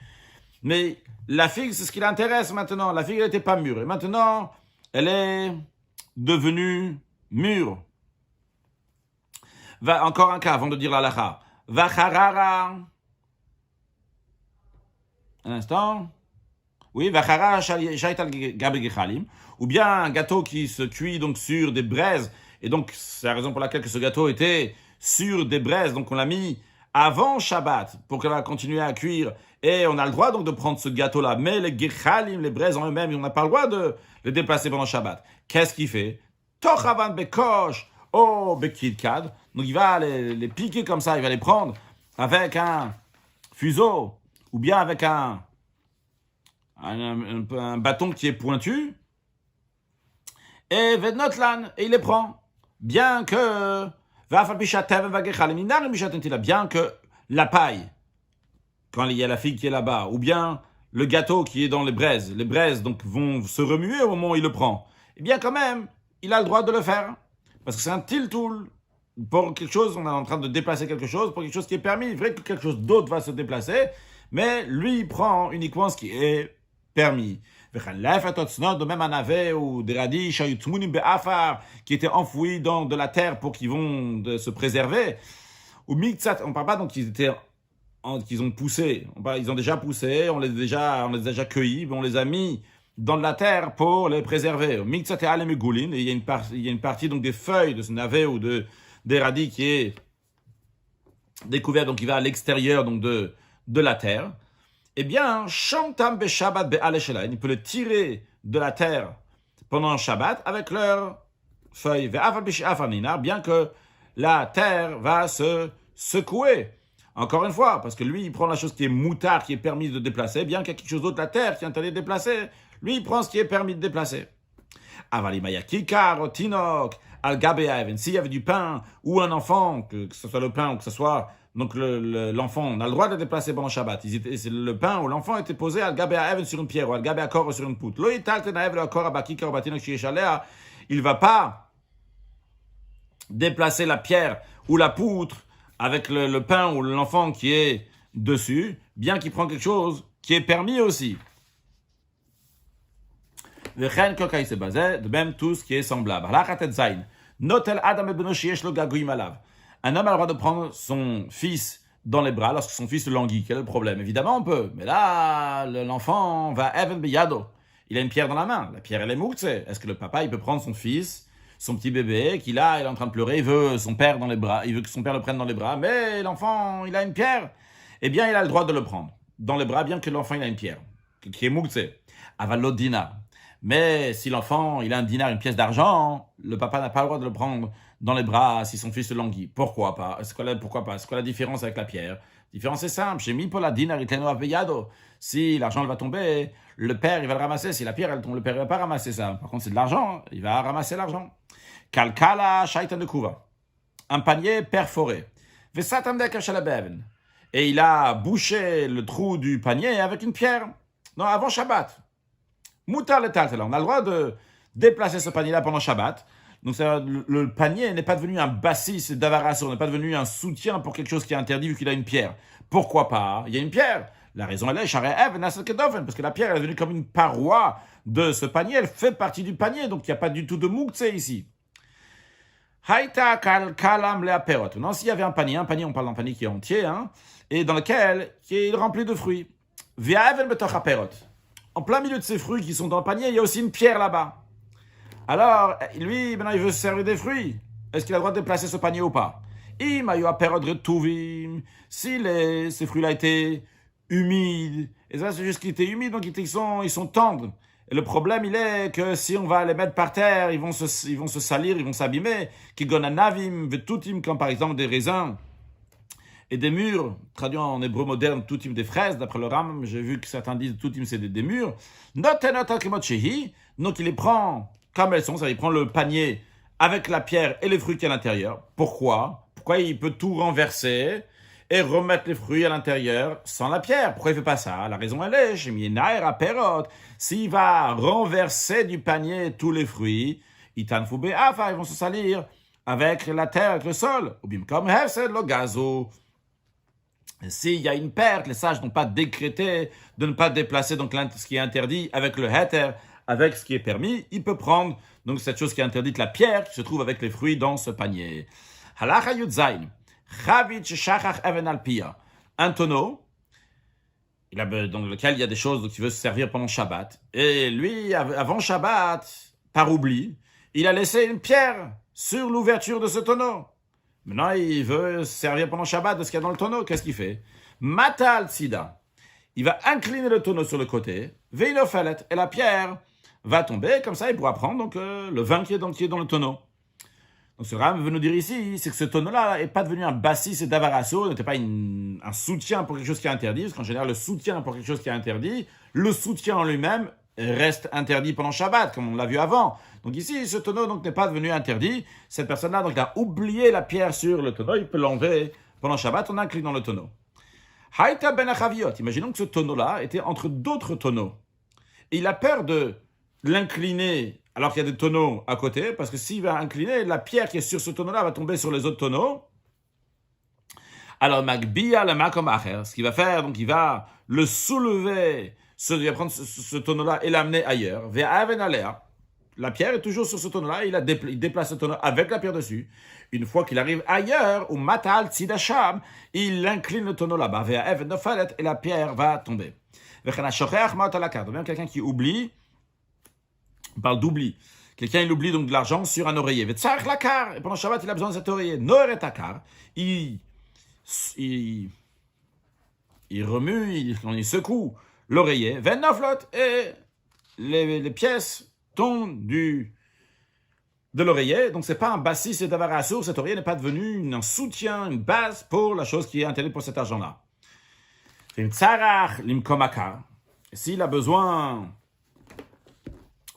Mais la figue, c'est ce qui l'intéresse maintenant. La figue, elle n'était pas mûre. Et maintenant, elle est devenue mûre. Encore un cas avant de dire la lacha. Vacharara. Un instant. Oui, vacharara shaital gabe gechalim. Ou bien un gâteau qui se cuit donc sur des braises. Et donc, c'est la raison pour laquelle que ce gâteau était sur des braises. Donc, on l'a mis avant Shabbat pour qu'elle va continuer à cuire. Et on a le droit donc de prendre ce gâteau-là. Mais les gechalim, les braises en eux-mêmes, on n'a pas le droit de les déplacer pendant Shabbat. Qu'est-ce qu'il fait? Tochavan bekosh. Oh, bekidkad. Donc, il va les piquer comme ça. Il va les prendre avec un fuseau. Ou bien avec un bâton qui est pointu. Et Vednotlan, et il les prend. Bien que la paille, quand il y a la figue qui est là-bas, ou bien le gâteau qui est dans les braises donc vont se remuer au moment où il le prend, eh bien quand même, il a le droit de le faire. Parce que c'est un tiltoul. Pour quelque chose, on est en train de déplacer quelque chose, pour quelque chose qui est permis. Il est vrai que quelque chose d'autre va se déplacer, mais lui, il prend uniquement ce qui est permis. De même un navet ou des radis qui étaient enfouis dans de la terre pour qu'ils vont se préserver. Ou miktsat, on ne parle pas donc qu'ils ont poussé. Ils ont déjà poussé, on les a déjà cueillis, on les a mis dans de la terre pour les préserver. Miktsat et alemegulin, et il y a une partie donc des feuilles de ce navet ou des radis qui est découvert, donc il va à l'extérieur donc de la terre. Eh bien, Shamtam be Shabbat be Aleshelain, il peut le tirer de la terre pendant Shabbat avec leurs feuilles. Bien que la terre va se secouer. Encore une fois, parce que lui, il prend la chose qui est moutard, qui est permise de déplacer, bien qu'il y a quelque chose d'autre, la terre, qui est interdit de déplacer. Lui, il prend ce qui est permis de déplacer. Avalimaya kikar, tinok, al gabe even. S'il y avait du pain ou un enfant, que ce soit le pain ou que ce soit donc l'enfant, on a le droit de le déplacer pendant Shabbat. C'est le pain ou l'enfant était posé al gabe even sur une pierre ou al gabe akor sur une poutre. Il ne va pas déplacer la pierre ou la poutre avec le pain ou l'enfant qui est dessus, bien qu'il prend quelque chose qui est permis aussi. De même tout ce qui est semblable. Un homme a le droit de prendre son fils dans les bras lorsque son fils le languit. Quel est le problème? Évidemment, on peut. Mais là, l'enfant va even biyado. Il a une pierre dans la main. La pierre, elle est moukse. Est-ce que le papa, il peut prendre son fils, son petit bébé, il est en train de pleurer, il veut son père dans les bras, il veut que son père le prenne dans les bras, mais l'enfant, il a une pierre. Eh bien, il a le droit de le prendre dans les bras, bien que l'enfant, il a une pierre, qui est moukse. Avalot dinar. Mais si l'enfant, il a un dinar, une pièce d'argent, le papa n'a pas le droit de le prendre dans les bras si son fils le languit. Pourquoi pas? Pourquoi pas? C'est quoi la différence avec la pierre? La différence est simple. J'ai mis pour la dinar, si l'argent va tomber, le père, il va le ramasser. Si la pierre, elle tombe, le père, il ne va pas ramasser ça. Par contre, c'est de l'argent, il va ramasser l'argent. Kalkala, shaitan de kuva. Un panier perforé. Et il a bouché le trou du panier avec une pierre. Non, avant Shabbat. Moutar le taltala. On a le droit de déplacer ce panier-là pendant Shabbat. Donc le panier n'est pas devenu un bassis d'avarasso, n'est pas devenu un soutien pour quelque chose qui est interdit vu qu'il a une pierre. Pourquoi pas? Il y a une pierre. La raison elle est parce que la pierre elle est devenue comme une paroi de ce panier. Elle fait partie du panier, donc il n'y a pas du tout de moukse ici. Haïta kalam le aperot. Non, s'il y avait un panier, on parle d'un panier qui est entier, et dans lequel il est rempli de fruits. Via even betoch aperot. En plein milieu de ces fruits qui sont dans le panier, il y a aussi une pierre là-bas. Alors, lui, maintenant, il veut se servir des fruits. Est-ce qu'il a le droit de déplacer ce panier ou pas? Si ces fruits-là étaient humides, et ça, c'est juste qu'ils étaient humides, donc ils sont tendres. Et le problème, il est que si on va les mettre par terre, ils vont se salir, ils vont s'abîmer. Kigonanavim, vetutim, comme par exemple des raisins et des murs, traduit en hébreu moderne, tutim des fraises, d'après le Ram, j'ai vu que certains disent tutim c'est des murs. Donc il les prend comme elles sont, ça il prend le panier avec la pierre et les fruits qui à l'intérieur. Pourquoi il peut tout renverser et remettre les fruits à l'intérieur sans la pierre? Pourquoi il ne fait pas ça? La raison elle est, chez Mienaer à Perot, s'il va renverser du panier tous les fruits, ils vont se salir avec la terre, avec le sol. Ou bien comme Hefsed le gazo. S'il y a une perte, les sages n'ont pas décrété de ne pas déplacer donc ce qui est interdit avec le heter, avec ce qui est permis, il peut prendre donc cette chose qui est interdite, la pierre qui se trouve avec les fruits dans ce panier. Halacha Yudzain, Chavit Shachach Even Alpia, un tonneau, dans lequel il y a des choses qui veut se servir pendant Shabbat. Et lui, avant Shabbat, par oubli, il a laissé une pierre sur l'ouverture de ce tonneau. Maintenant, il veut se servir pendant Shabbat de ce qu'il y a dans le tonneau. Qu'est-ce qu'il fait? Matal Sida. Il va incliner le tonneau sur le côté, Veinofelet, et la pierre va tomber, comme ça il pourra prendre donc, le vin qui est dans le tonneau. Donc ce Ram veut nous dire ici, c'est que ce tonneau-là n'est pas devenu un bassis et d'avarasso, n'était pas un soutien pour quelque chose qui est interdit, parce qu'en général le soutien pour quelque chose qui est interdit, le soutien en lui-même reste interdit pendant Shabbat, comme on l'a vu avant. Donc ici, ce tonneau donc n'est pas devenu interdit. Cette personne-là donc a oublié la pierre sur le tonneau, il peut l'enlever pendant Shabbat en inclinant le tonneau. Haïta ben achaviot, imaginons que ce tonneau-là était entre d'autres tonneaux. Et il a peur de l'incliner alors qu'il y a des tonneaux à côté, parce que s'il va incliner, la pierre qui est sur ce tonneau-là va tomber sur les autres tonneaux. Alors, Magbiya le makom acher, ce qu'il va faire, donc il va le soulever, il va prendre ce tonneau-là et l'amener ailleurs. Ve'aven alea. La pierre est toujours sur ce tonneau-là, il déplace le tonneau avec la pierre dessus. Une fois qu'il arrive ailleurs, ou matal tzidasham, il incline le tonneau là-bas, ve'aven nofalet, et la pierre va tomber. Ve'chana shocheach ma'ot alakar. De même, quelqu'un qui oublie, on parle d'oubli. Quelqu'un, il oublie donc de l'argent sur un oreiller. Ve'tzarech lakar, et pendant Shabbat, il a besoin de cet oreiller. Noeret akar, il remue, il secoue l'oreiller, ve'noflot, et les pièces tombent de l'oreiller. Donc, ce n'est pas un bassis et d'avarasso. Cet oreiller n'est pas devenu un soutien, une base pour la chose qui est interdite pour cet argent-là. S'il a besoin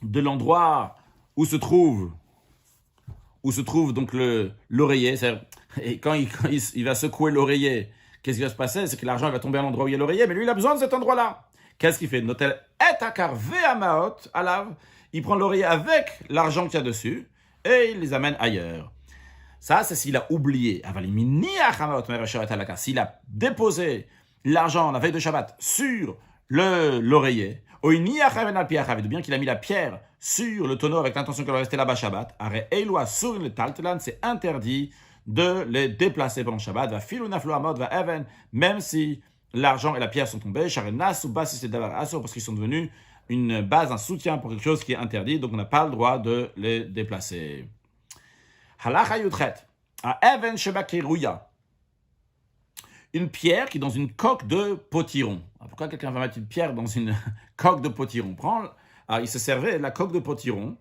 de l'endroit où se trouve donc l'oreiller, et quand il va secouer l'oreiller, qu'est-ce qui va se passer? C'est que l'argent va tomber à l'endroit où il y a l'oreiller, mais lui, il a besoin de cet endroit-là. Qu'est-ce qu'il fait? Notel etakar ve'amaot alav. Il prend l'oreiller avec l'argent qu'il y a dessus et il les amène ailleurs. Ça, c'est s'il a oublié. S'il a déposé l'argent la veille de Shabbat sur l'oreiller, ou bien qu'il a mis la pierre sur le tonneau avec l'intention qu'elle va rester là-bas Shabbat, c'est interdit de les déplacer pendant Shabbat, même si l'argent et la pierre sont tombés, parce qu'ils sont devenus une base, un soutien pour quelque chose qui est interdit, donc on n'a pas le droit de les déplacer. Halacha Yudchet, à Even Shebakiruya, une pierre qui est dans une coque de potiron. Alors pourquoi quelqu'un va mettre une pierre dans une coque de potiron? Il se servait de la coque de potiron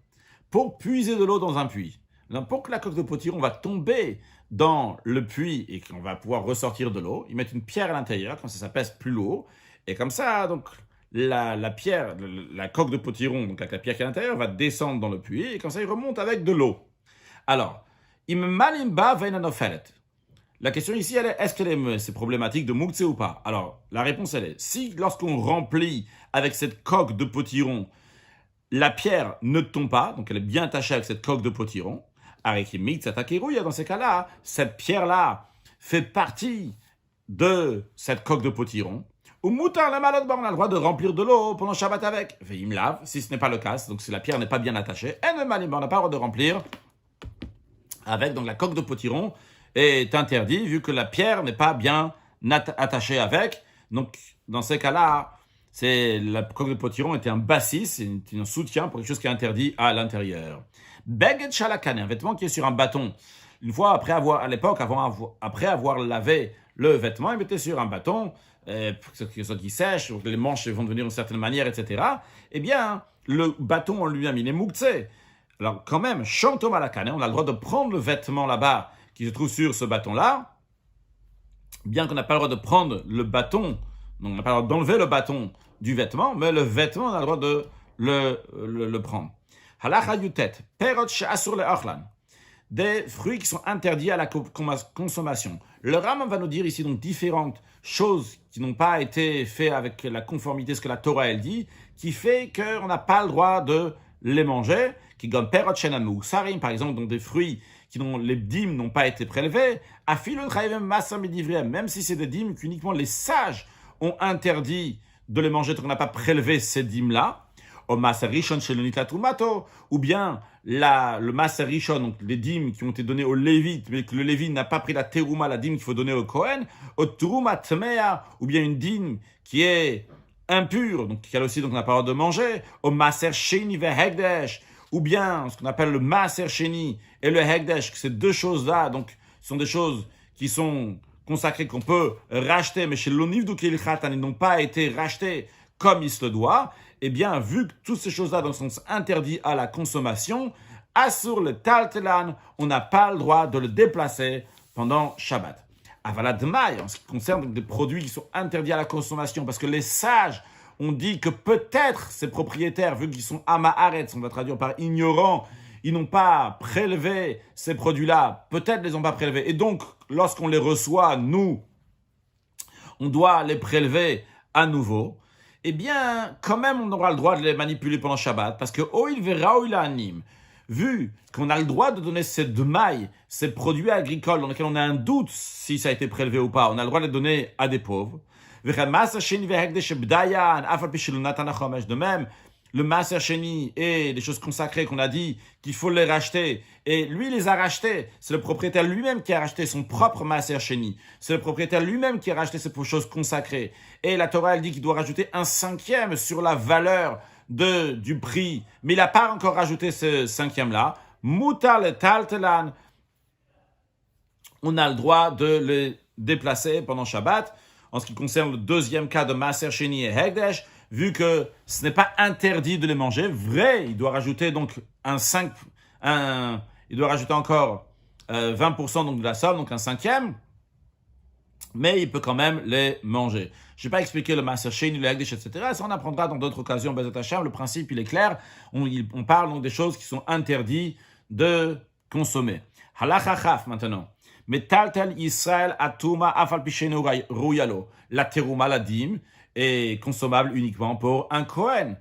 pour puiser de l'eau dans un puits. Donc, pour que la coque de potiron va tomber dans le puits et qu'on va pouvoir ressortir de l'eau, ils mettent une pierre à l'intérieur, comme ça pèse plus lourd, et comme ça, donc, la pierre, la coque de potiron, donc avec la pierre qui est à l'intérieur, va descendre dans le puits, et comme ça, il remonte avec de l'eau. Alors, la question ici, elle est, est-ce que c'est problématique de mouktsé ou pas? Alors, la réponse, elle est, si lorsqu'on remplit avec cette coque de potiron, la pierre ne tombe pas, donc elle est bien attachée avec cette coque de potiron, dans ces cas-là, cette pierre-là fait partie de cette coque de potiron. Ou moutar la malade, on a le droit de remplir de l'eau pendant Shabbat avec. Il me lave, si ce n'est pas le cas, donc si la pierre n'est pas bien attachée, on n'a pas le droit de remplir avec. Donc la coque de potiron est interdite vu que la pierre n'est pas bien attachée avec. Donc dans ces cas-là, la coque de potiron était un bassis, c'est un soutien pour quelque chose qui est interdit à l'intérieur. Beged shalakan, un vêtement qui est sur un bâton. Une fois après avoir lavé le vêtement, il mettait sur un bâton, pour que ce qui sèche, les manches vont devenir d'une certaine manière, etc. Eh bien, le bâton en lui-même, il est mouktsé. Alors quand même, Shantom Alakane, on a le droit de prendre le vêtement là-bas qui se trouve sur ce bâton-là, bien qu'on n'a pas le droit de prendre le bâton, donc on n'a pas le droit d'enlever le bâton du vêtement, mais le vêtement, on a le droit de le prendre. Halacha yutet, perot she'asur le'achlan. Des fruits qui sont interdits à la consommation. Le Rambam va nous dire ici donc différentes choses qui n'ont pas été faites avec la conformité de ce que la Torah elle dit, qui fait qu'on n'a pas le droit de les manger, qui comme perot she'nanu sarim, par exemple, donc des fruits dont les dîmes n'ont pas été prélevés, même si c'est des dîmes qu'uniquement les sages ont interdit de les manger tant qu'on n'a pas prélevé ces dîmes-là, ou bien le Maaser Rishon, donc les dîmes qui ont été données au Lévite, mais que le Lévite n'a pas pris la terouma, la dîme qu'il faut donner au Kohen, au Teruma Tmea, ou bien une dîme qui est impure, donc qui a aussi donc on n'a pas le droit de manger, au Maaser Sheni Vehekdesh, ou bien ce qu'on appelle le Maaser Sheni et le Hekdesh, ces deux choses-là, donc sont des choses qui sont consacrées, qu'on peut racheter, mais chez l'Onivdu Keilchatan, ils n'ont pas été rachetés comme il se le doit. Eh bien, vu que toutes ces choses-là donc, sont interdites à la consommation, Asur le Taltelan, on n'a pas le droit de le déplacer pendant Shabbat. Avaladmaï, en ce qui concerne des produits qui sont interdits à la consommation, parce que les sages ont dit que peut-être ces propriétaires, vu qu'ils sont Amaaretz, on va traduire par ignorants, ils n'ont pas prélevé ces produits-là, peut-être les ont pas prélevés. Et donc, lorsqu'on les reçoit, nous, on doit les prélever à nouveau. Eh bien, quand même, on aura le droit de les manipuler pendant Shabbat, parce que Oil verra Oil anim, vu qu'on a le droit de donner ces demailles, ces produits agricoles dans lesquels on a un doute si ça a été prélevé ou pas, on a le droit de les donner à des pauvres. De même, le Maaser Sheni et des choses consacrées qu'on a dit qu'il faut les racheter. Et lui, il les a rachetés. C'est le propriétaire lui-même qui a racheté son propre Maaser Sheni. C'est le propriétaire lui-même qui a racheté ces choses consacrées. Et la Torah, elle dit qu'il doit rajouter 1/5 sur la valeur du prix. Mais il n'a pas encore rajouté ce 5e-là. Mutal et Taltelan. On a le droit de les déplacer pendant Shabbat. En ce qui concerne le deuxième cas de Maaser Sheni et Hekdesh, vu que ce n'est pas interdit de les manger, vrai, il doit rajouter donc il doit rajouter encore 20% donc de la somme, donc 1/5, mais il peut quand même les manger. Je ne vais pas expliquer le Maaser Sheni, le Hekdesh, etc. Ça, on apprendra dans d'autres occasions, Bezat Hashem. Le principe, il est clair. On parle donc des choses qui sont interdites de consommer. Halacha Chaf, maintenant. Metaltel Israël atuma afal pishenu rouyalo. La terouma, la dîme, est consommable uniquement pour un Kohen.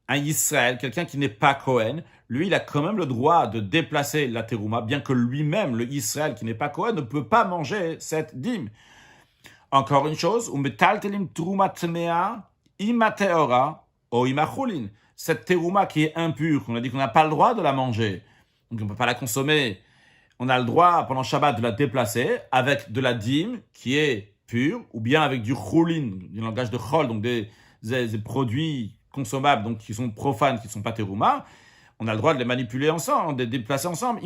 Un Israël, quelqu'un qui n'est pas Kohen, lui, il a quand même le droit de déplacer la terouma, bien que lui-même, le Israël qui n'est pas Kohen, ne peut pas manger cette dîme. Encore une chose, metaltelim terouma tmea imateora o imachulin. Cette terouma qui est impure, qu'on a dit qu'on n'a pas le droit de la manger, donc on ne peut pas la consommer. On a le droit, pendant Shabbat, de la déplacer avec de la dîme qui est pure, ou bien avec du choulin, du langage de chol, donc des produits consommables, donc qui sont profanes, qui ne sont pas terouma. On a le droit de les manipuler ensemble, de les déplacer ensemble.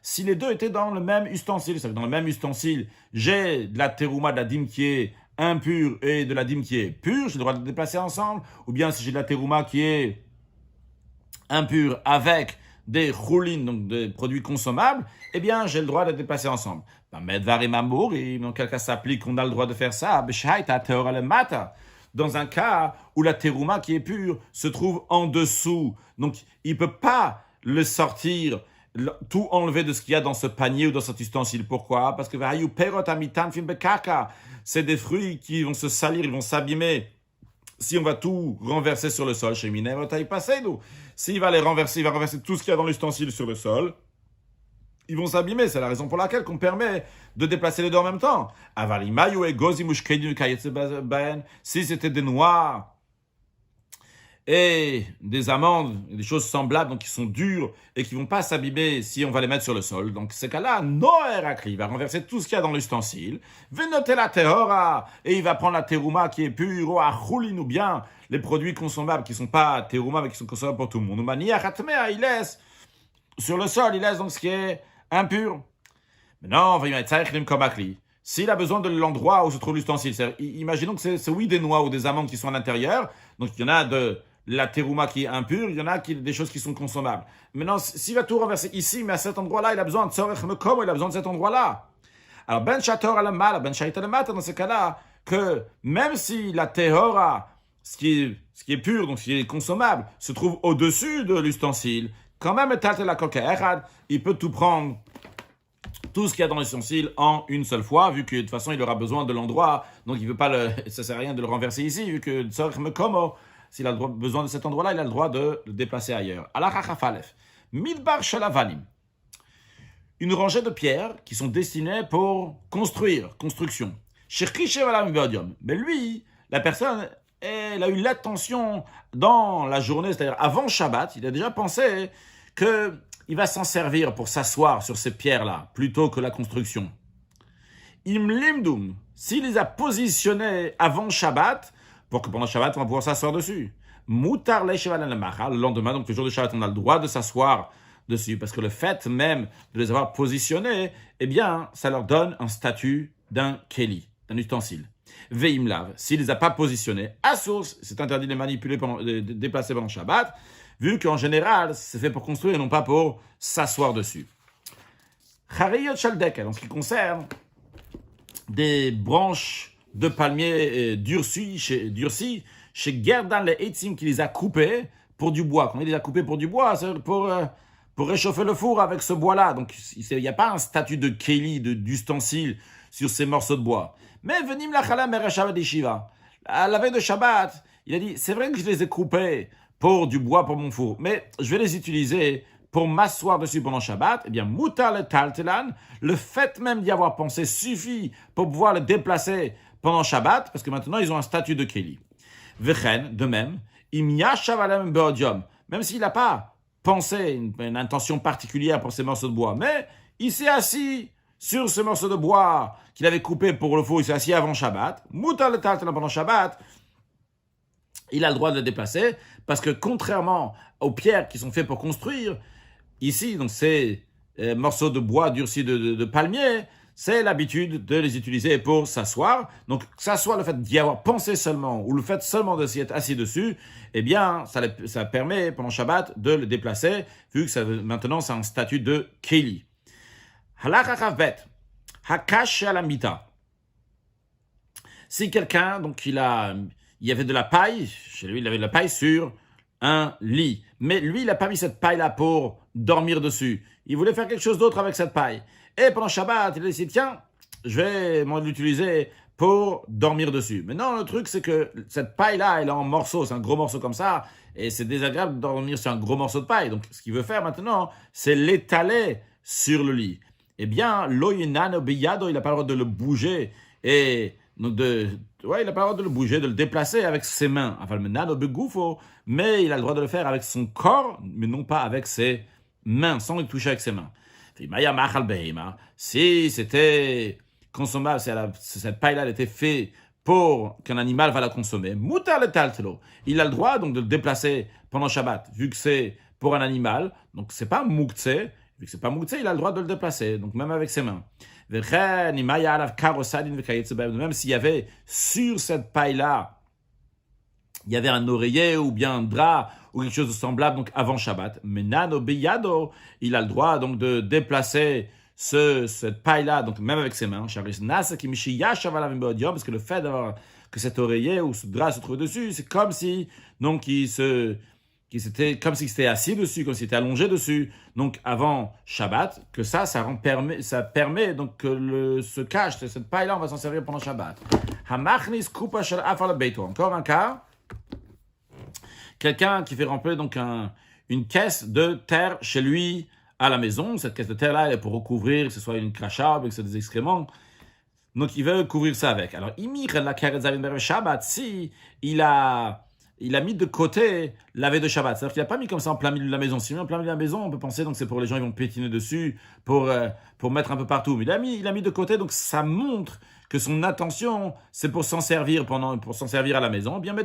Si les deux étaient dans le même ustensile, c'est-à-dire dans le même ustensile, j'ai de la terouma, de la dîme qui est impure et de la dîme qui est pure, j'ai le droit de les déplacer ensemble. Ou bien si j'ai de la terouma qui est impure avec des choulines, donc des produits consommables, eh bien, j'ai le droit de les déplacer ensemble. Dans quel cas ça s'applique, on a le droit de faire ça. Dans un cas où la terouma qui est pure se trouve en dessous. Donc, il ne peut pas le sortir, tout enlever de ce qu'il y a dans ce panier ou dans cet ustensile. Pourquoi? Parce que c'est des fruits qui vont se salir, ils vont s'abîmer. Si on va tout renverser sur le sol, chez Minev, s'il va les renverser, il va renverser tout ce qu'il y a dans l'ustensile sur le sol, ils vont s'abîmer. C'est la raison pour laquelle qu'on permet de déplacer les deux en même temps. Si c'était des noix et des amandes, des choses semblables, donc qui sont dures et qui ne vont pas s'abîmer si on va les mettre sur le sol. Donc, ces cas-là, il va renverser tout ce qu'il y a dans l'ustensile, et il va prendre la terouma qui est pure, ou bien les produits consommables qui ne sont pas terouma, mais qui sont consommables pour tout le monde. Il laisse sur le sol, il laisse donc ce qui est impur. Maintenant, s'il a besoin de l'endroit où se trouve l'ustensile, imaginons que c'est oui des noix ou des amandes qui sont à l'intérieur, donc il y en a de la terouma qui est impure, il y en a des choses qui sont consommables. Maintenant, s'il va tout renverser ici, mais à cet endroit-là, il a besoin de tzorech mekomo, il a besoin de cet endroit-là. Alors, ben shator ala mal, ben shait ala mat, dans ce cas-là, que même si la tehora, ce qui est pur, donc ce qui est consommable, se trouve au-dessus de l'ustensile, quand même, il peut tout prendre, tout ce qu'il y a dans l'ustensile en une seule fois, vu que de toute façon, il aura besoin de l'endroit, donc il ne veut pas ça sert à rien de le renverser ici, vu que tzorech mekomo, s'il a besoin de cet endroit-là, il a le droit de le déplacer ailleurs. Allah chachafalef. Midbar shalavalim. Une rangée de pierres qui sont destinées pour construction. Mais lui, la personne, elle a eu l'attention dans la journée, c'est-à-dire avant Shabbat, il a déjà pensé qu'il va s'en servir pour s'asseoir sur ces pierres-là, plutôt que la construction. Imlimdum, s'il les a positionnées avant Shabbat, pour que pendant Shabbat, on va pouvoir s'asseoir dessus. Mutar le lendemain, donc le jour de Shabbat, on a le droit de s'asseoir dessus, parce que le fait même de les avoir positionnés, eh bien, ça leur donne un statut d'un keli, d'un ustensile. Veimlav, s'il les a pas positionnés, à source, c'est interdit de les manipuler, de déplacer pendant Shabbat, vu qu'en général, c'est fait pour construire et non pas pour s'asseoir dessus. Chariyot shaldek, en ce qui concerne des branches de palmier durcies chez Gerdan les Eitzim qui les a coupées pour du bois. Quand il les a coupées pour du bois, c'est pour réchauffer le four avec ce bois-là. Donc, il n'y a pas un statut de keli, d'ustensile sur ces morceaux de bois. Mais venim lachala mere Shabbat yeshiva. À la veille de Shabbat, il a dit, c'est vrai que je les ai coupés pour du bois pour mon four, mais je vais les utiliser pour m'asseoir dessus pendant Shabbat. Eh bien, mutar le taltelan, le fait même d'y avoir pensé suffit pour pouvoir les déplacer pendant Shabbat, parce que maintenant, ils ont un statut de keli. Vechen, de même, im yashav alem beodium, même s'il n'a pas pensé une intention particulière pour ces morceaux de bois, mais il s'est assis sur ce morceau de bois qu'il avait coupé pour le four, il s'est assis avant Shabbat, mutar le taltelan pendant Shabbat, il a le droit de le déplacer, parce que contrairement aux pierres qui sont faites pour construire, ici, donc ces morceaux de bois durcis de palmier, c'est l'habitude de les utiliser pour s'asseoir. Donc, que ça soit le fait d'y avoir pensé seulement, ou le fait seulement de s'y être assis dessus, eh bien, ça permet, pendant Shabbat, de le déplacer, vu que maintenant, c'est un statut de keli. Halakha chavbet, hakash alamita. Si quelqu'un, donc il y avait de la paille, chez lui, il avait de la paille sur un lit. Mais lui, il n'a pas mis cette paille-là pour dormir dessus. Il voulait faire quelque chose d'autre avec cette paille. Et pendant Shabbat, il a dit, tiens, je vais l'utiliser pour dormir dessus. Mais non, le truc, c'est que cette paille-là, elle est en morceaux, c'est un gros morceau comme ça, et c'est désagréable de dormir sur un gros morceau de paille. Donc, ce qu'il veut faire maintenant, c'est l'étaler sur le lit. Eh bien, l'oyenano biyado, il n'a pas le droit de le bouger, et donc il n'a pas le droit de le bouger, de le déplacer avec ses mains. Enfin, mais il a le droit de le faire avec son corps, mais non pas avec ses mains, sans le toucher avec ses mains. Si c'était consommable, cette paille-là elle était faite pour qu'un animal va la consommer, il a le droit donc de le déplacer pendant Shabbat, vu que c'est pour un animal, donc c'est pas mouktsé, vu que c'est pas mouktsé, il a le droit de le déplacer, donc même avec ses mains. Même s'il y avait sur cette paille-là, il y avait un oreiller ou bien un drap ou quelque chose de semblable donc avant Shabbat. Mais nano beyado, il a le droit donc de déplacer cette paille-là, donc même avec ses mains. Parce que le fait d'avoir que cet oreiller ou ce drap se trouve dessus, c'est comme si donc comme s'il s'était assis dessus, comme s'il était allongé dessus. Donc avant Shabbat, que ça permet donc que ce cache, cette paille-là, on va s'en servir pendant Shabbat. Encore un cas. Quelqu'un qui fait remplir donc une caisse de terre chez lui à la maison. Cette caisse de terre-là, elle est pour recouvrir, que ce soit une cracha, que ce soit des excréments. Donc, il veut couvrir ça avec. Alors, si il a mis de côté la veille de Shabbat, c'est-à-dire qu'il n'a pas mis comme ça en plein milieu de la maison. Si on met en plein milieu de la maison, on peut penser donc c'est pour les gens qui vont pétiner dessus, pour mettre un peu partout. Mais il a mis de côté, donc ça montre que son attention, c'est pour s'en servir à la maison. Bien, mais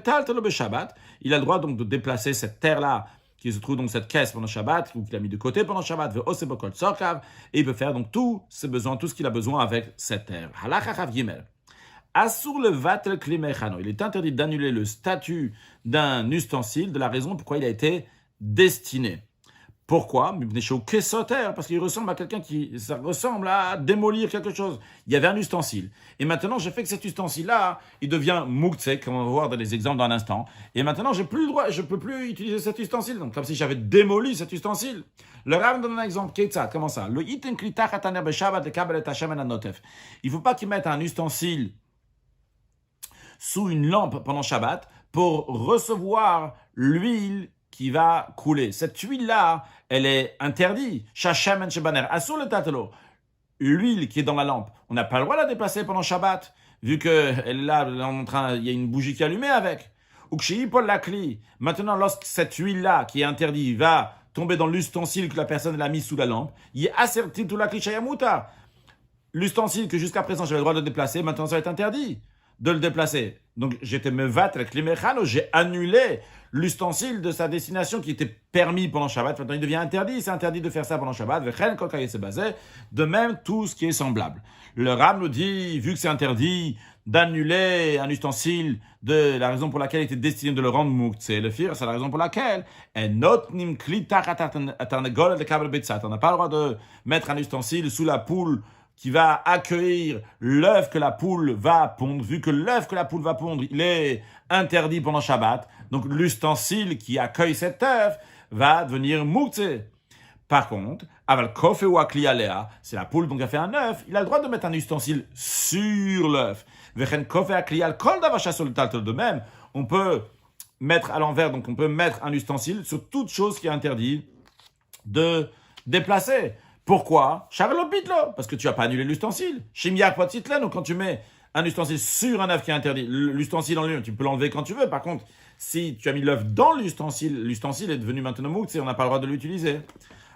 Shabbat, il a le droit donc de déplacer cette terre-là qui se trouve dans cette caisse pendant Shabbat, ou qu'il a mis de côté pendant Shabbat, et il peut faire donc tous ses besoins, tout ce qu'il a besoin avec cette terre. Halakha Chav Gimel. Asur le vatel kli mechano. Il est interdit d'annuler le statut d'un ustensile de la raison pourquoi il a été destiné. Pourquoi? Parce qu'il ressemble à quelqu'un ça ressemble à démolir quelque chose. Il y avait un ustensile. Et maintenant, j'ai fait que cet ustensile-là, il devient moukse, comme on va voir dans les exemples dans un instant. Et maintenant, j'ai plus le droit, je peux plus utiliser cet ustensile. Donc, comme si j'avais démoli cet ustensile. Le Rav donne un exemple. Comment ça? Le iten klita chataner beshabbat le kabel et hashem en notef. Il faut pas qu'il mette un ustensile sous une lampe pendant Shabbat pour recevoir l'huile qui va couler. Cette huile-là, elle est interdite. Shashem en shebaner. Asur le tatelo. L'huile qui est dans la lampe, on n'a pas le droit de la déplacer pendant Shabbat, vu qu'elle est là, il y a une bougie qui est allumée avec. Ou que Paul Lakli. Maintenant, lorsque cette huile-là, qui est interdite, va tomber dans l'ustensile que la personne l'a mis sous la lampe, il est asserti tout la Kli Shayamuta. L'ustensile que jusqu'à présent j'avais le droit de déplacer, maintenant ça va être interdit de le déplacer. Donc j'étais mevat avec l'imechano, j'ai annulé l'ustensile de sa destination qui était permis pendant Shabbat. Maintenant il devient interdit, c'est interdit de faire ça pendant Shabbat. De même tout ce qui est semblable. Le Ram nous dit, vu que c'est interdit d'annuler un ustensile de la raison pour laquelle il était destiné de le rendre moukts, c'est le fir, c'est la raison pour laquelle on n'a pas le droit de mettre un ustensile sous la poule qui va accueillir l'œuf que la poule va pondre, vu que l'œuf que la poule va pondre, il est interdit pendant Shabbat, donc l'ustensile qui accueille cet œuf va devenir mouktsé. Par contre, aval kofe ou akli alea, c'est la poule donc a fait un œuf, il a le droit de mettre un ustensile sur l'œuf. Vechen kofe akli al kol davasha sur le taltel de même, on peut mettre à l'envers, donc on peut mettre un ustensile sur toute chose qui est interdit de déplacer. Pourquoi? Parce que tu n'as pas annulé l'ustensile. Donc quand tu mets un ustensile sur un œuf qui est interdit, l'ustensile en lui, tu peux l'enlever quand tu veux. Par contre, si tu as mis l'œuf dans l'ustensile, l'ustensile est devenu maintenant moukts et on n'a pas le droit de l'utiliser.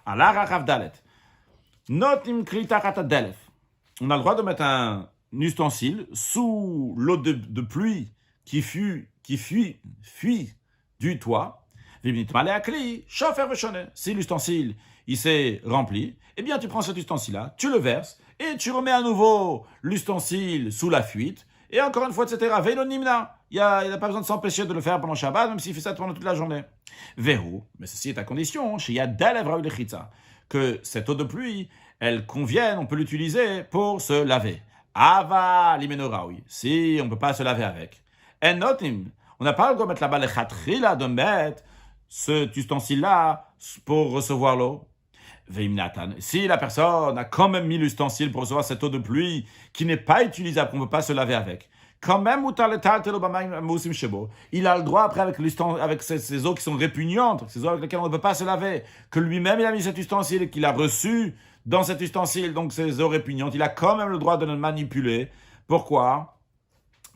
On a le droit de mettre un ustensile sous l'eau de pluie qui fuit du toit. Si l'ustensile il s'est rempli, eh bien tu prends cet ustensile-là, tu le verses, et tu remets à nouveau l'ustensile sous la fuite, et encore une fois, etc. Veilonimna, il n'a pas besoin de s'empêcher de le faire pendant Shabbat, même s'il fait ça pendant toute la journée. Verrou, mais ceci est à condition, chez Yadalev Raoul Echitza, que cette eau de pluie, elle convienne, on peut l'utiliser pour se laver. Ava limenoraoui, si on ne peut pas se laver avec. Enotim, on n'a pas le droit de mettre là-bas les chatrila de mettre cet ustensile-là pour recevoir l'eau. Si la personne a quand même mis l'ustensile pour recevoir cette eau de pluie qui n'est pas utilisable, qu'on ne peut pas se laver avec, quand même, il a le droit après avec ces eaux qui sont répugnantes, ces eaux avec lesquelles on ne peut pas se laver, que lui-même il a mis cet ustensile et qu'il a reçu dans cet ustensile, donc ces eaux répugnantes, il a quand même le droit de le manipuler. Pourquoi?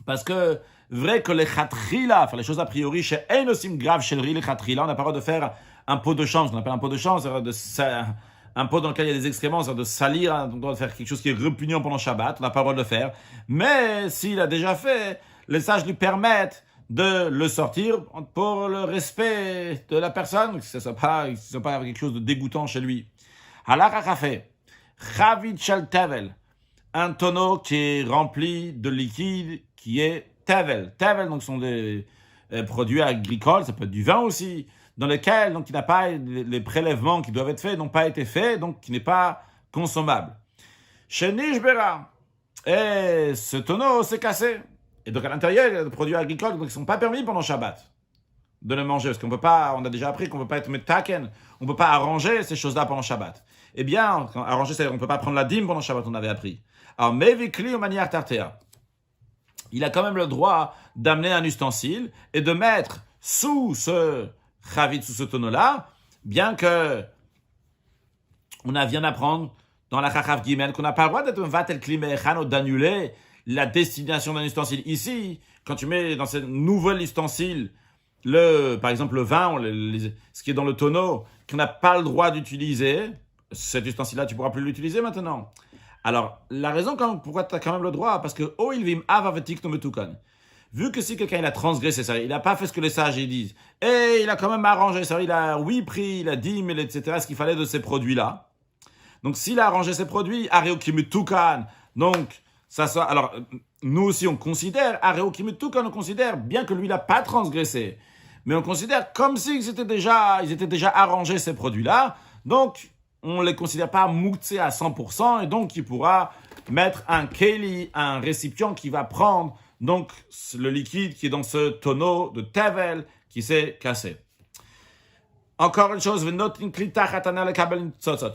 Parce que vrai que les khatrila, faire les choses a priori, chez Einosim grave chez les khatrila, on n'a pas le droit de faire un pot de change, on appelle un pot de change, un pot dans lequel il y a des excréments, c'est-à-dire de salir, on doit faire quelque chose qui est répugnant pendant Shabbat, on n'a pas le droit de le faire. Mais s'il a déjà fait, les sages lui permettent de le sortir pour le respect de la personne, que ce ne soit pas quelque chose de dégoûtant chez lui. Halakha kafé, chavit shel tevel, un tonneau qui est rempli de liquide qui est tevel. Tevel, donc, sont des produits agricoles, ça peut être du vin aussi, dans lequel donc, il n'a pas, les prélèvements qui doivent être faits n'ont pas été faits, donc qui n'est pas consommable. Chez Nishbera, et ce tonneau s'est cassé. Et donc à l'intérieur, il y a des produits agricoles donc, qui ne sont pas permis pendant Shabbat de le manger. Parce qu'on peut pas, on a déjà appris qu'on ne peut pas être metaken, on ne peut pas arranger ces choses-là pendant Shabbat. Eh bien, arranger, c'est-à-dire on ne peut pas prendre la dîme pendant Shabbat, on avait appris. Alors, Mevikli ou manière tartéa, il a quand même le droit d'amener un ustensile et de mettre sous ce chavit, sous ce tonneau-là, bien que on vient d'apprendre dans la Chachav Gimel qu'on n'a pas le droit d'être un vatel klimechano, d'annuler la destination d'un ustensile. Ici, quand tu mets dans ce nouvel ustensile, par exemple le vin, ce qui est dans le tonneau, qu'on n'a pas le droit d'utiliser, cet ustensile-là, tu ne pourras plus l'utiliser maintenant. Alors, la raison pourquoi tu as quand même le droit, parce que Oilvim avavetik nometukan. Vu que si quelqu'un il a transgressé ça, il n'a pas fait ce que les sages ils disent, et il a quand même arrangé ça, il a pris, il a dit, mais etc., ce qu'il fallait de ces produits-là. Donc, s'il a arrangé ces produits, Areokimutukan, donc, ça soit. Alors, nous aussi on considère, Areo Kimutu, quand on considère, bien que lui n'a pas transgressé, mais on considère comme s'ils étaient déjà arrangés ces produits-là, donc on ne les considère pas mouktsé à 100%, et donc il pourra mettre un keli, un récipient qui va prendre donc le liquide qui est dans ce tonneau de tevel qui s'est cassé. Encore une chose,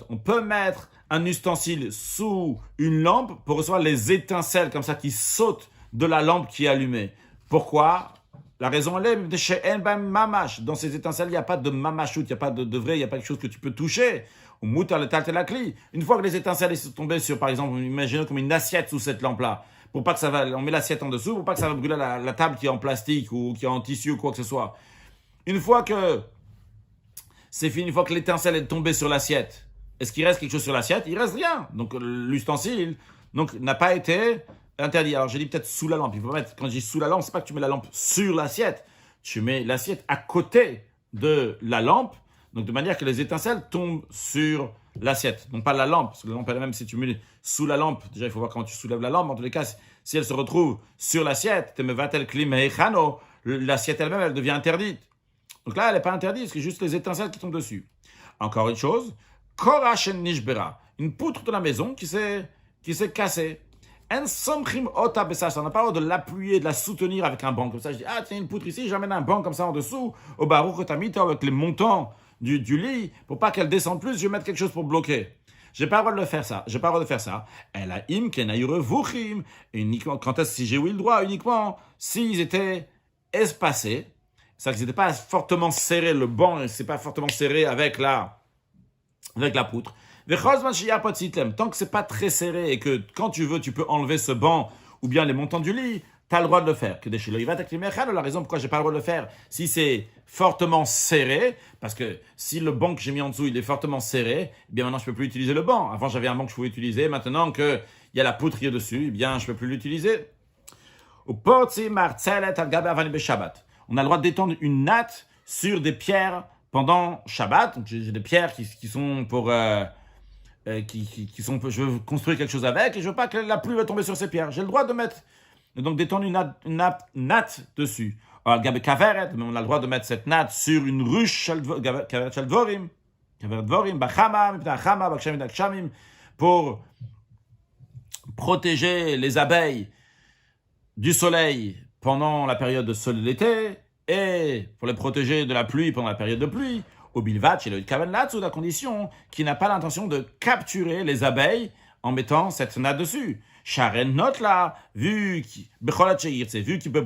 on peut mettre un ustensile sous une lampe pour recevoir les étincelles comme ça qui sautent de la lampe qui est allumée. Pourquoi? La raison elle est chez mamash. Dans ces étincelles, il n'y a pas de mamachout, il n'y a pas de vrai, il n'y a pas quelque chose que tu peux toucher. Ou moutar le taltelakli. Une fois que les étincelles sont tombées sur, par exemple, imaginez comme une assiette sous cette lampe-là, pour pas que ça va, on met l'assiette en dessous, pour pas que ça va brûler la table qui est en plastique ou qui est en tissu ou quoi que ce soit. Une fois que c'est fini, une fois que l'étincelle est tombée sur l'assiette, est-ce qu'il reste quelque chose sur l'assiette? Il reste rien. Donc l'ustensile n'a pas été interdit. Alors j'ai dit peut-être sous la lampe. Il faut mettre, quand je dis sous la lampe, c'est pas que tu mets la lampe sur l'assiette. Tu mets l'assiette à côté de la lampe, donc de manière que les étincelles tombent sur l'assiette. Donc pas la lampe, parce que la lampe elle-même, si tu mets sous la lampe, déjà il faut voir quand tu soulèves la lampe. En tous les cas, si elle se retrouve sur l'assiette, l'assiette elle-même, elle devient interdite. Donc là, elle n'est pas interdite, c'est juste les étincelles qui tombent dessus. Encore une chose, Korashen Nishbera, une poutre de la maison qui s'est cassée. On n'a pas le droit de l'appuyer, de la soutenir avec un banc. Comme ça, je dis, tiens, une poutre ici, j'amène un banc comme ça en dessous, au barouk otamita, avec les montants du lit, pour pas qu'elle descende plus, je vais mettre quelque chose pour bloquer. J'ai pas le droit de faire ça. Elle a im uniquement, quand est-ce que j'ai eu le droit? Uniquement s'ils étaient espacés. C'est-à-dire qu'ils n'étaient pas fortement serrés, le banc, et c'est pas fortement serré avec la poutre. Tant que c'est pas très serré et que quand tu veux, tu peux enlever ce banc ou bien les montants du lit, tu as le droit de le faire. La raison pourquoi j'ai pas le droit de le faire, si c'est fortement serré, parce que si le banc que j'ai mis en dessous, il est fortement serré, eh bien maintenant je peux plus utiliser le banc. Avant j'avais un banc que je pouvais utiliser, maintenant qu'il y a la poutre qui est dessus, eh bien je peux plus l'utiliser. On a le droit d'étendre une natte sur des pierres pendant Shabbat. Donc, j'ai des pierres qui sont pour... je veux construire quelque chose avec et je veux pas que la pluie va tomber sur ces pierres. J'ai le droit de mettre... Donc d'étendre une natte dessus. Alors, Kaveret, mais on a le droit de mettre cette natte sur une ruche Kaveret Shel Dvorim, pour protéger les abeilles du soleil pendant la période de l'été et pour les protéger de la pluie pendant la période de pluie. Au bilvat, chez le kavan sous la condition qu'il n'a pas l'intention de capturer les abeilles en mettant cette natte dessus. Sharen note là, vu qu'il peut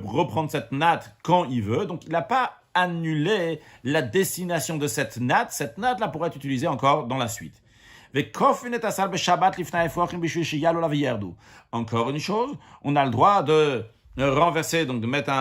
reprendre cette natte quand il veut, donc il n'a pas annulé la destination de cette natte. Cette natte là pourrait être utilisée encore dans la suite. Encore une chose, on a le droit de renverser, donc de mettre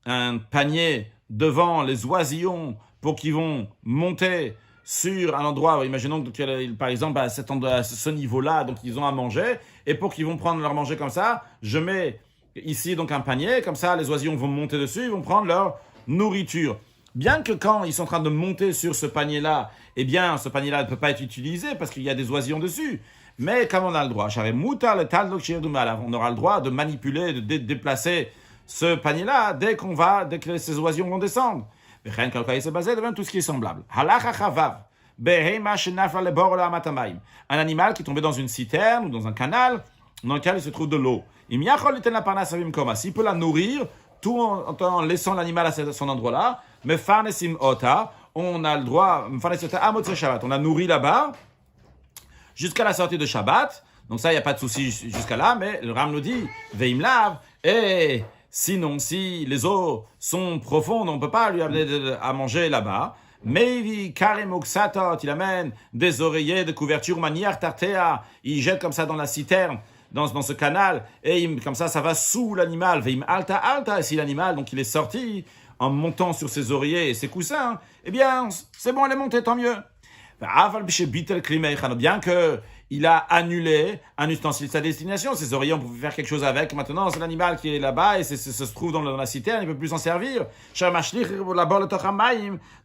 un panier devant les oisillons pour qu'ils vont monter sur un endroit, imaginons que, par exemple, à ce niveau-là, donc ils ont à manger, et pour qu'ils vont prendre leur manger comme ça, je mets ici donc un panier, comme ça les oisillons vont monter dessus, ils vont prendre leur nourriture. Bien que quand ils sont en train de monter sur ce panier-là, eh bien, ce panier-là ne peut pas être utilisé parce qu'il y a des oisillons dessus. Mais comme on a le droit, on aura le droit de manipuler, de déplacer ce panier-là dès que ces oisillons vont descendre. Devant tout ce qui est semblable. Un animal qui est tombé dans une citerne ou dans un canal dans lequel il se trouve de l'eau. S'il peut la nourrir, tout en laissant l'animal à son endroit-là, mais on a le droit, on a nourri là-bas jusqu'à la sortie de Shabbat. Donc ça, il n'y a pas de souci jusqu'à là, mais le Ram nous dit, Veimlav, et sinon, si les eaux sont profondes, on ne peut pas lui amener à manger là-bas. Mevi karemoksatot, il amène des oreillers de couverture manière tartea, il jette comme ça dans la citerne, dans ce canal, et comme ça va sous l'animal. Veim alta, et si l'animal, donc il est sorti en montant sur ses oreillers et ses coussins, eh bien, c'est bon, elle est montée, tant mieux. Bien qu'il a annulé un ustensile de sa destination, ses oreillers, on pouvait faire quelque chose avec. Maintenant, c'est l'animal qui est là-bas et se trouve dans la citerne, il ne peut plus s'en servir.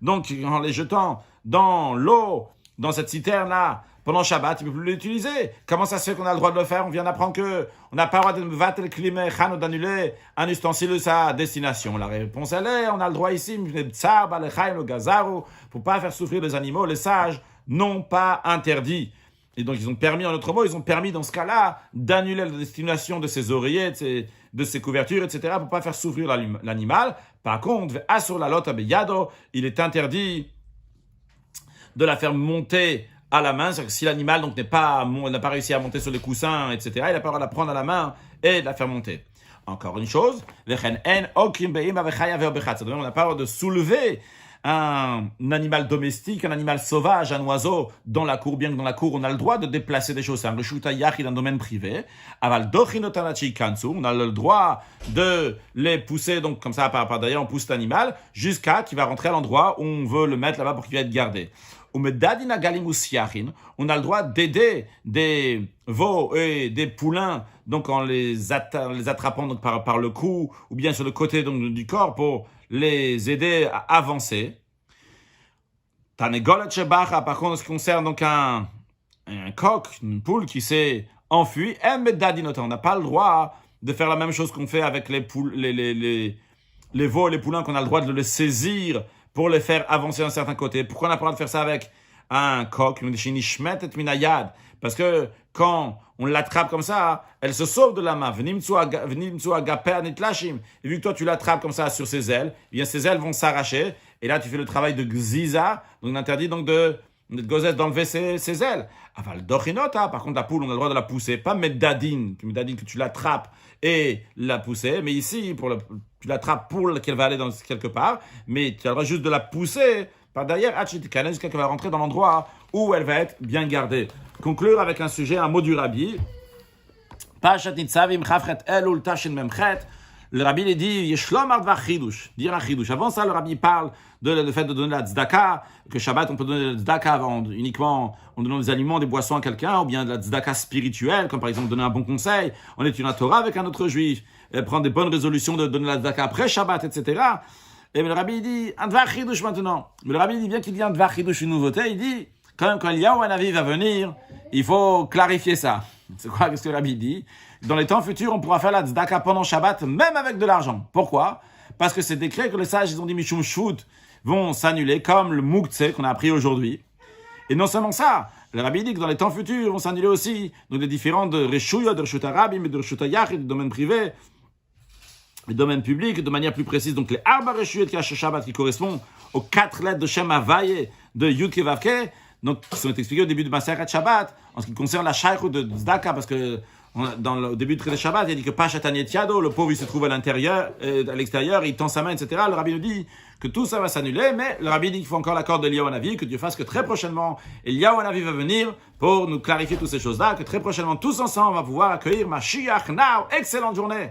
Donc, en les jetant dans l'eau, dans cette citerne-là, pendant Shabbat, il ne peut plus l'utiliser. Comment ça se fait qu'on a le droit de le faire? On vient d'apprendre qu'on n'a pas le droit d'annuler un ustensile de sa destination. La réponse, elle est, on a le droit ici, pour ne pas faire souffrir les animaux. Les sages n'ont pas interdit. Et donc, ils ont permis, en autre mot, ils ont permis dans ce cas-là d'annuler la destination de ses oreillers, de ses couvertures, etc., pour ne pas faire souffrir l'animal. Par contre, Asur la lota beyado, il est interdit de la faire monter à la main. C'est-à-dire que si l'animal n'a pas réussi à monter sur les coussins, etc., il n'a pas le droit de la prendre à la main et de la faire monter. Encore une chose, on n'a pas le droit de soulever un animal domestique, un animal sauvage, un oiseau dans la cour, bien que dans la cour, on a le droit de déplacer des choses. C'est un reshuta yachid dans un domaine privé. Aval dochinotanachi kansu, on a le droit de les pousser, donc comme ça, par derrière, on pousse l'animal, jusqu'à qu'il va rentrer à l'endroit où on veut le mettre là-bas pour qu'il va être gardé. On a le droit d'aider des veaux et des poulains, donc en les attrapant donc par le cou, ou bien sur le côté donc, du corps, pour les aider à avancer. Tanegolet shebacha, par contre, en ce qui concerne donc un coq, une poule qui s'est enfuie, on n'a pas le droit de faire la même chose qu'on fait avec les veaux et les poulains, qu'on a le droit de les saisir pour les faire avancer d'un certain côté. Pourquoi on n'a pas le droit de faire ça avec un coq? Parce que quand on l'attrape comme ça, elle se sauve de la main. Et vu que toi, tu l'attrapes comme ça sur ses ailes, eh bien ses ailes vont s'arracher. Et là, tu fais le travail de gziza. Donc, on interdit donc de d'enlever ses ailes. Aval dochinota, par contre, la poule, on a le droit de la pousser. Pas meddadine que tu l'attrapes et la pousser. Mais ici, tu l'attrapes pour qu'elle va aller dans quelque part. Mais tu as le droit juste de la pousser par derrière, jusqu'à qu'elle va rentrer dans l'endroit où elle va être bien gardée. Conclure avec un sujet, un mot du rabbi. Le rabbi il dit dire un chidush. Avant ça, le rabbi parle du fait de donner la tzedaka, que Shabbat on peut donner la tzedaka uniquement en donnant des aliments, des boissons à quelqu'un, ou bien de la tzedaka spirituelle, comme par exemple donner un bon conseil, en étudiant la Torah avec un autre juif, prendre des bonnes résolutions de donner la tzedaka après Shabbat, etc. Et le rabbi dit un dvar chidush maintenant. Mais le rabbi dit bien qu'il y a un dvar chidush, une nouveauté, il dit quand Eliyahu Hanavi va venir, il faut clarifier ça. C'est quoi ce que le rabbi dit? Dans les temps futurs, on pourra faire la tzedaka pendant Shabbat, même avec de l'argent. Pourquoi? Parce que c'est décret que les sages, ils ont dit Mishum Shvut, vont s'annuler, comme le Muktzeh qu'on a appris aujourd'hui. Et non seulement ça, le rabbi dit que dans les temps futurs, vont s'annuler aussi donc les différents de Reshuya, de Reshuta Rabim, de Reshuta Yachid, du domaine privé, le domaine public, de manière plus précise, donc les Arba Reshuyot Kash Shabbat qui correspondent aux 4 lettres de Shem Havaye de Yud Kei Vav Kei, donc qui sont expliquées au début de Masechet Shabbat, en ce qui concerne la Shaykhut de Tzedaka, parce que au début de Shabbat, il dit que Pachat Yado, le pauvre il se trouve à l'intérieur, à l'extérieur, il tend sa main, etc. Le rabbi nous dit que tout ça va s'annuler, mais le rabbi dit qu'il faut encore l'accord d'Eliyahu Hanavi, que Dieu fasse que très prochainement, Eliyahu Hanavi va venir pour nous clarifier toutes ces choses-là, que très prochainement, tous ensemble, on va pouvoir accueillir Mashiach Now. Excellente journée!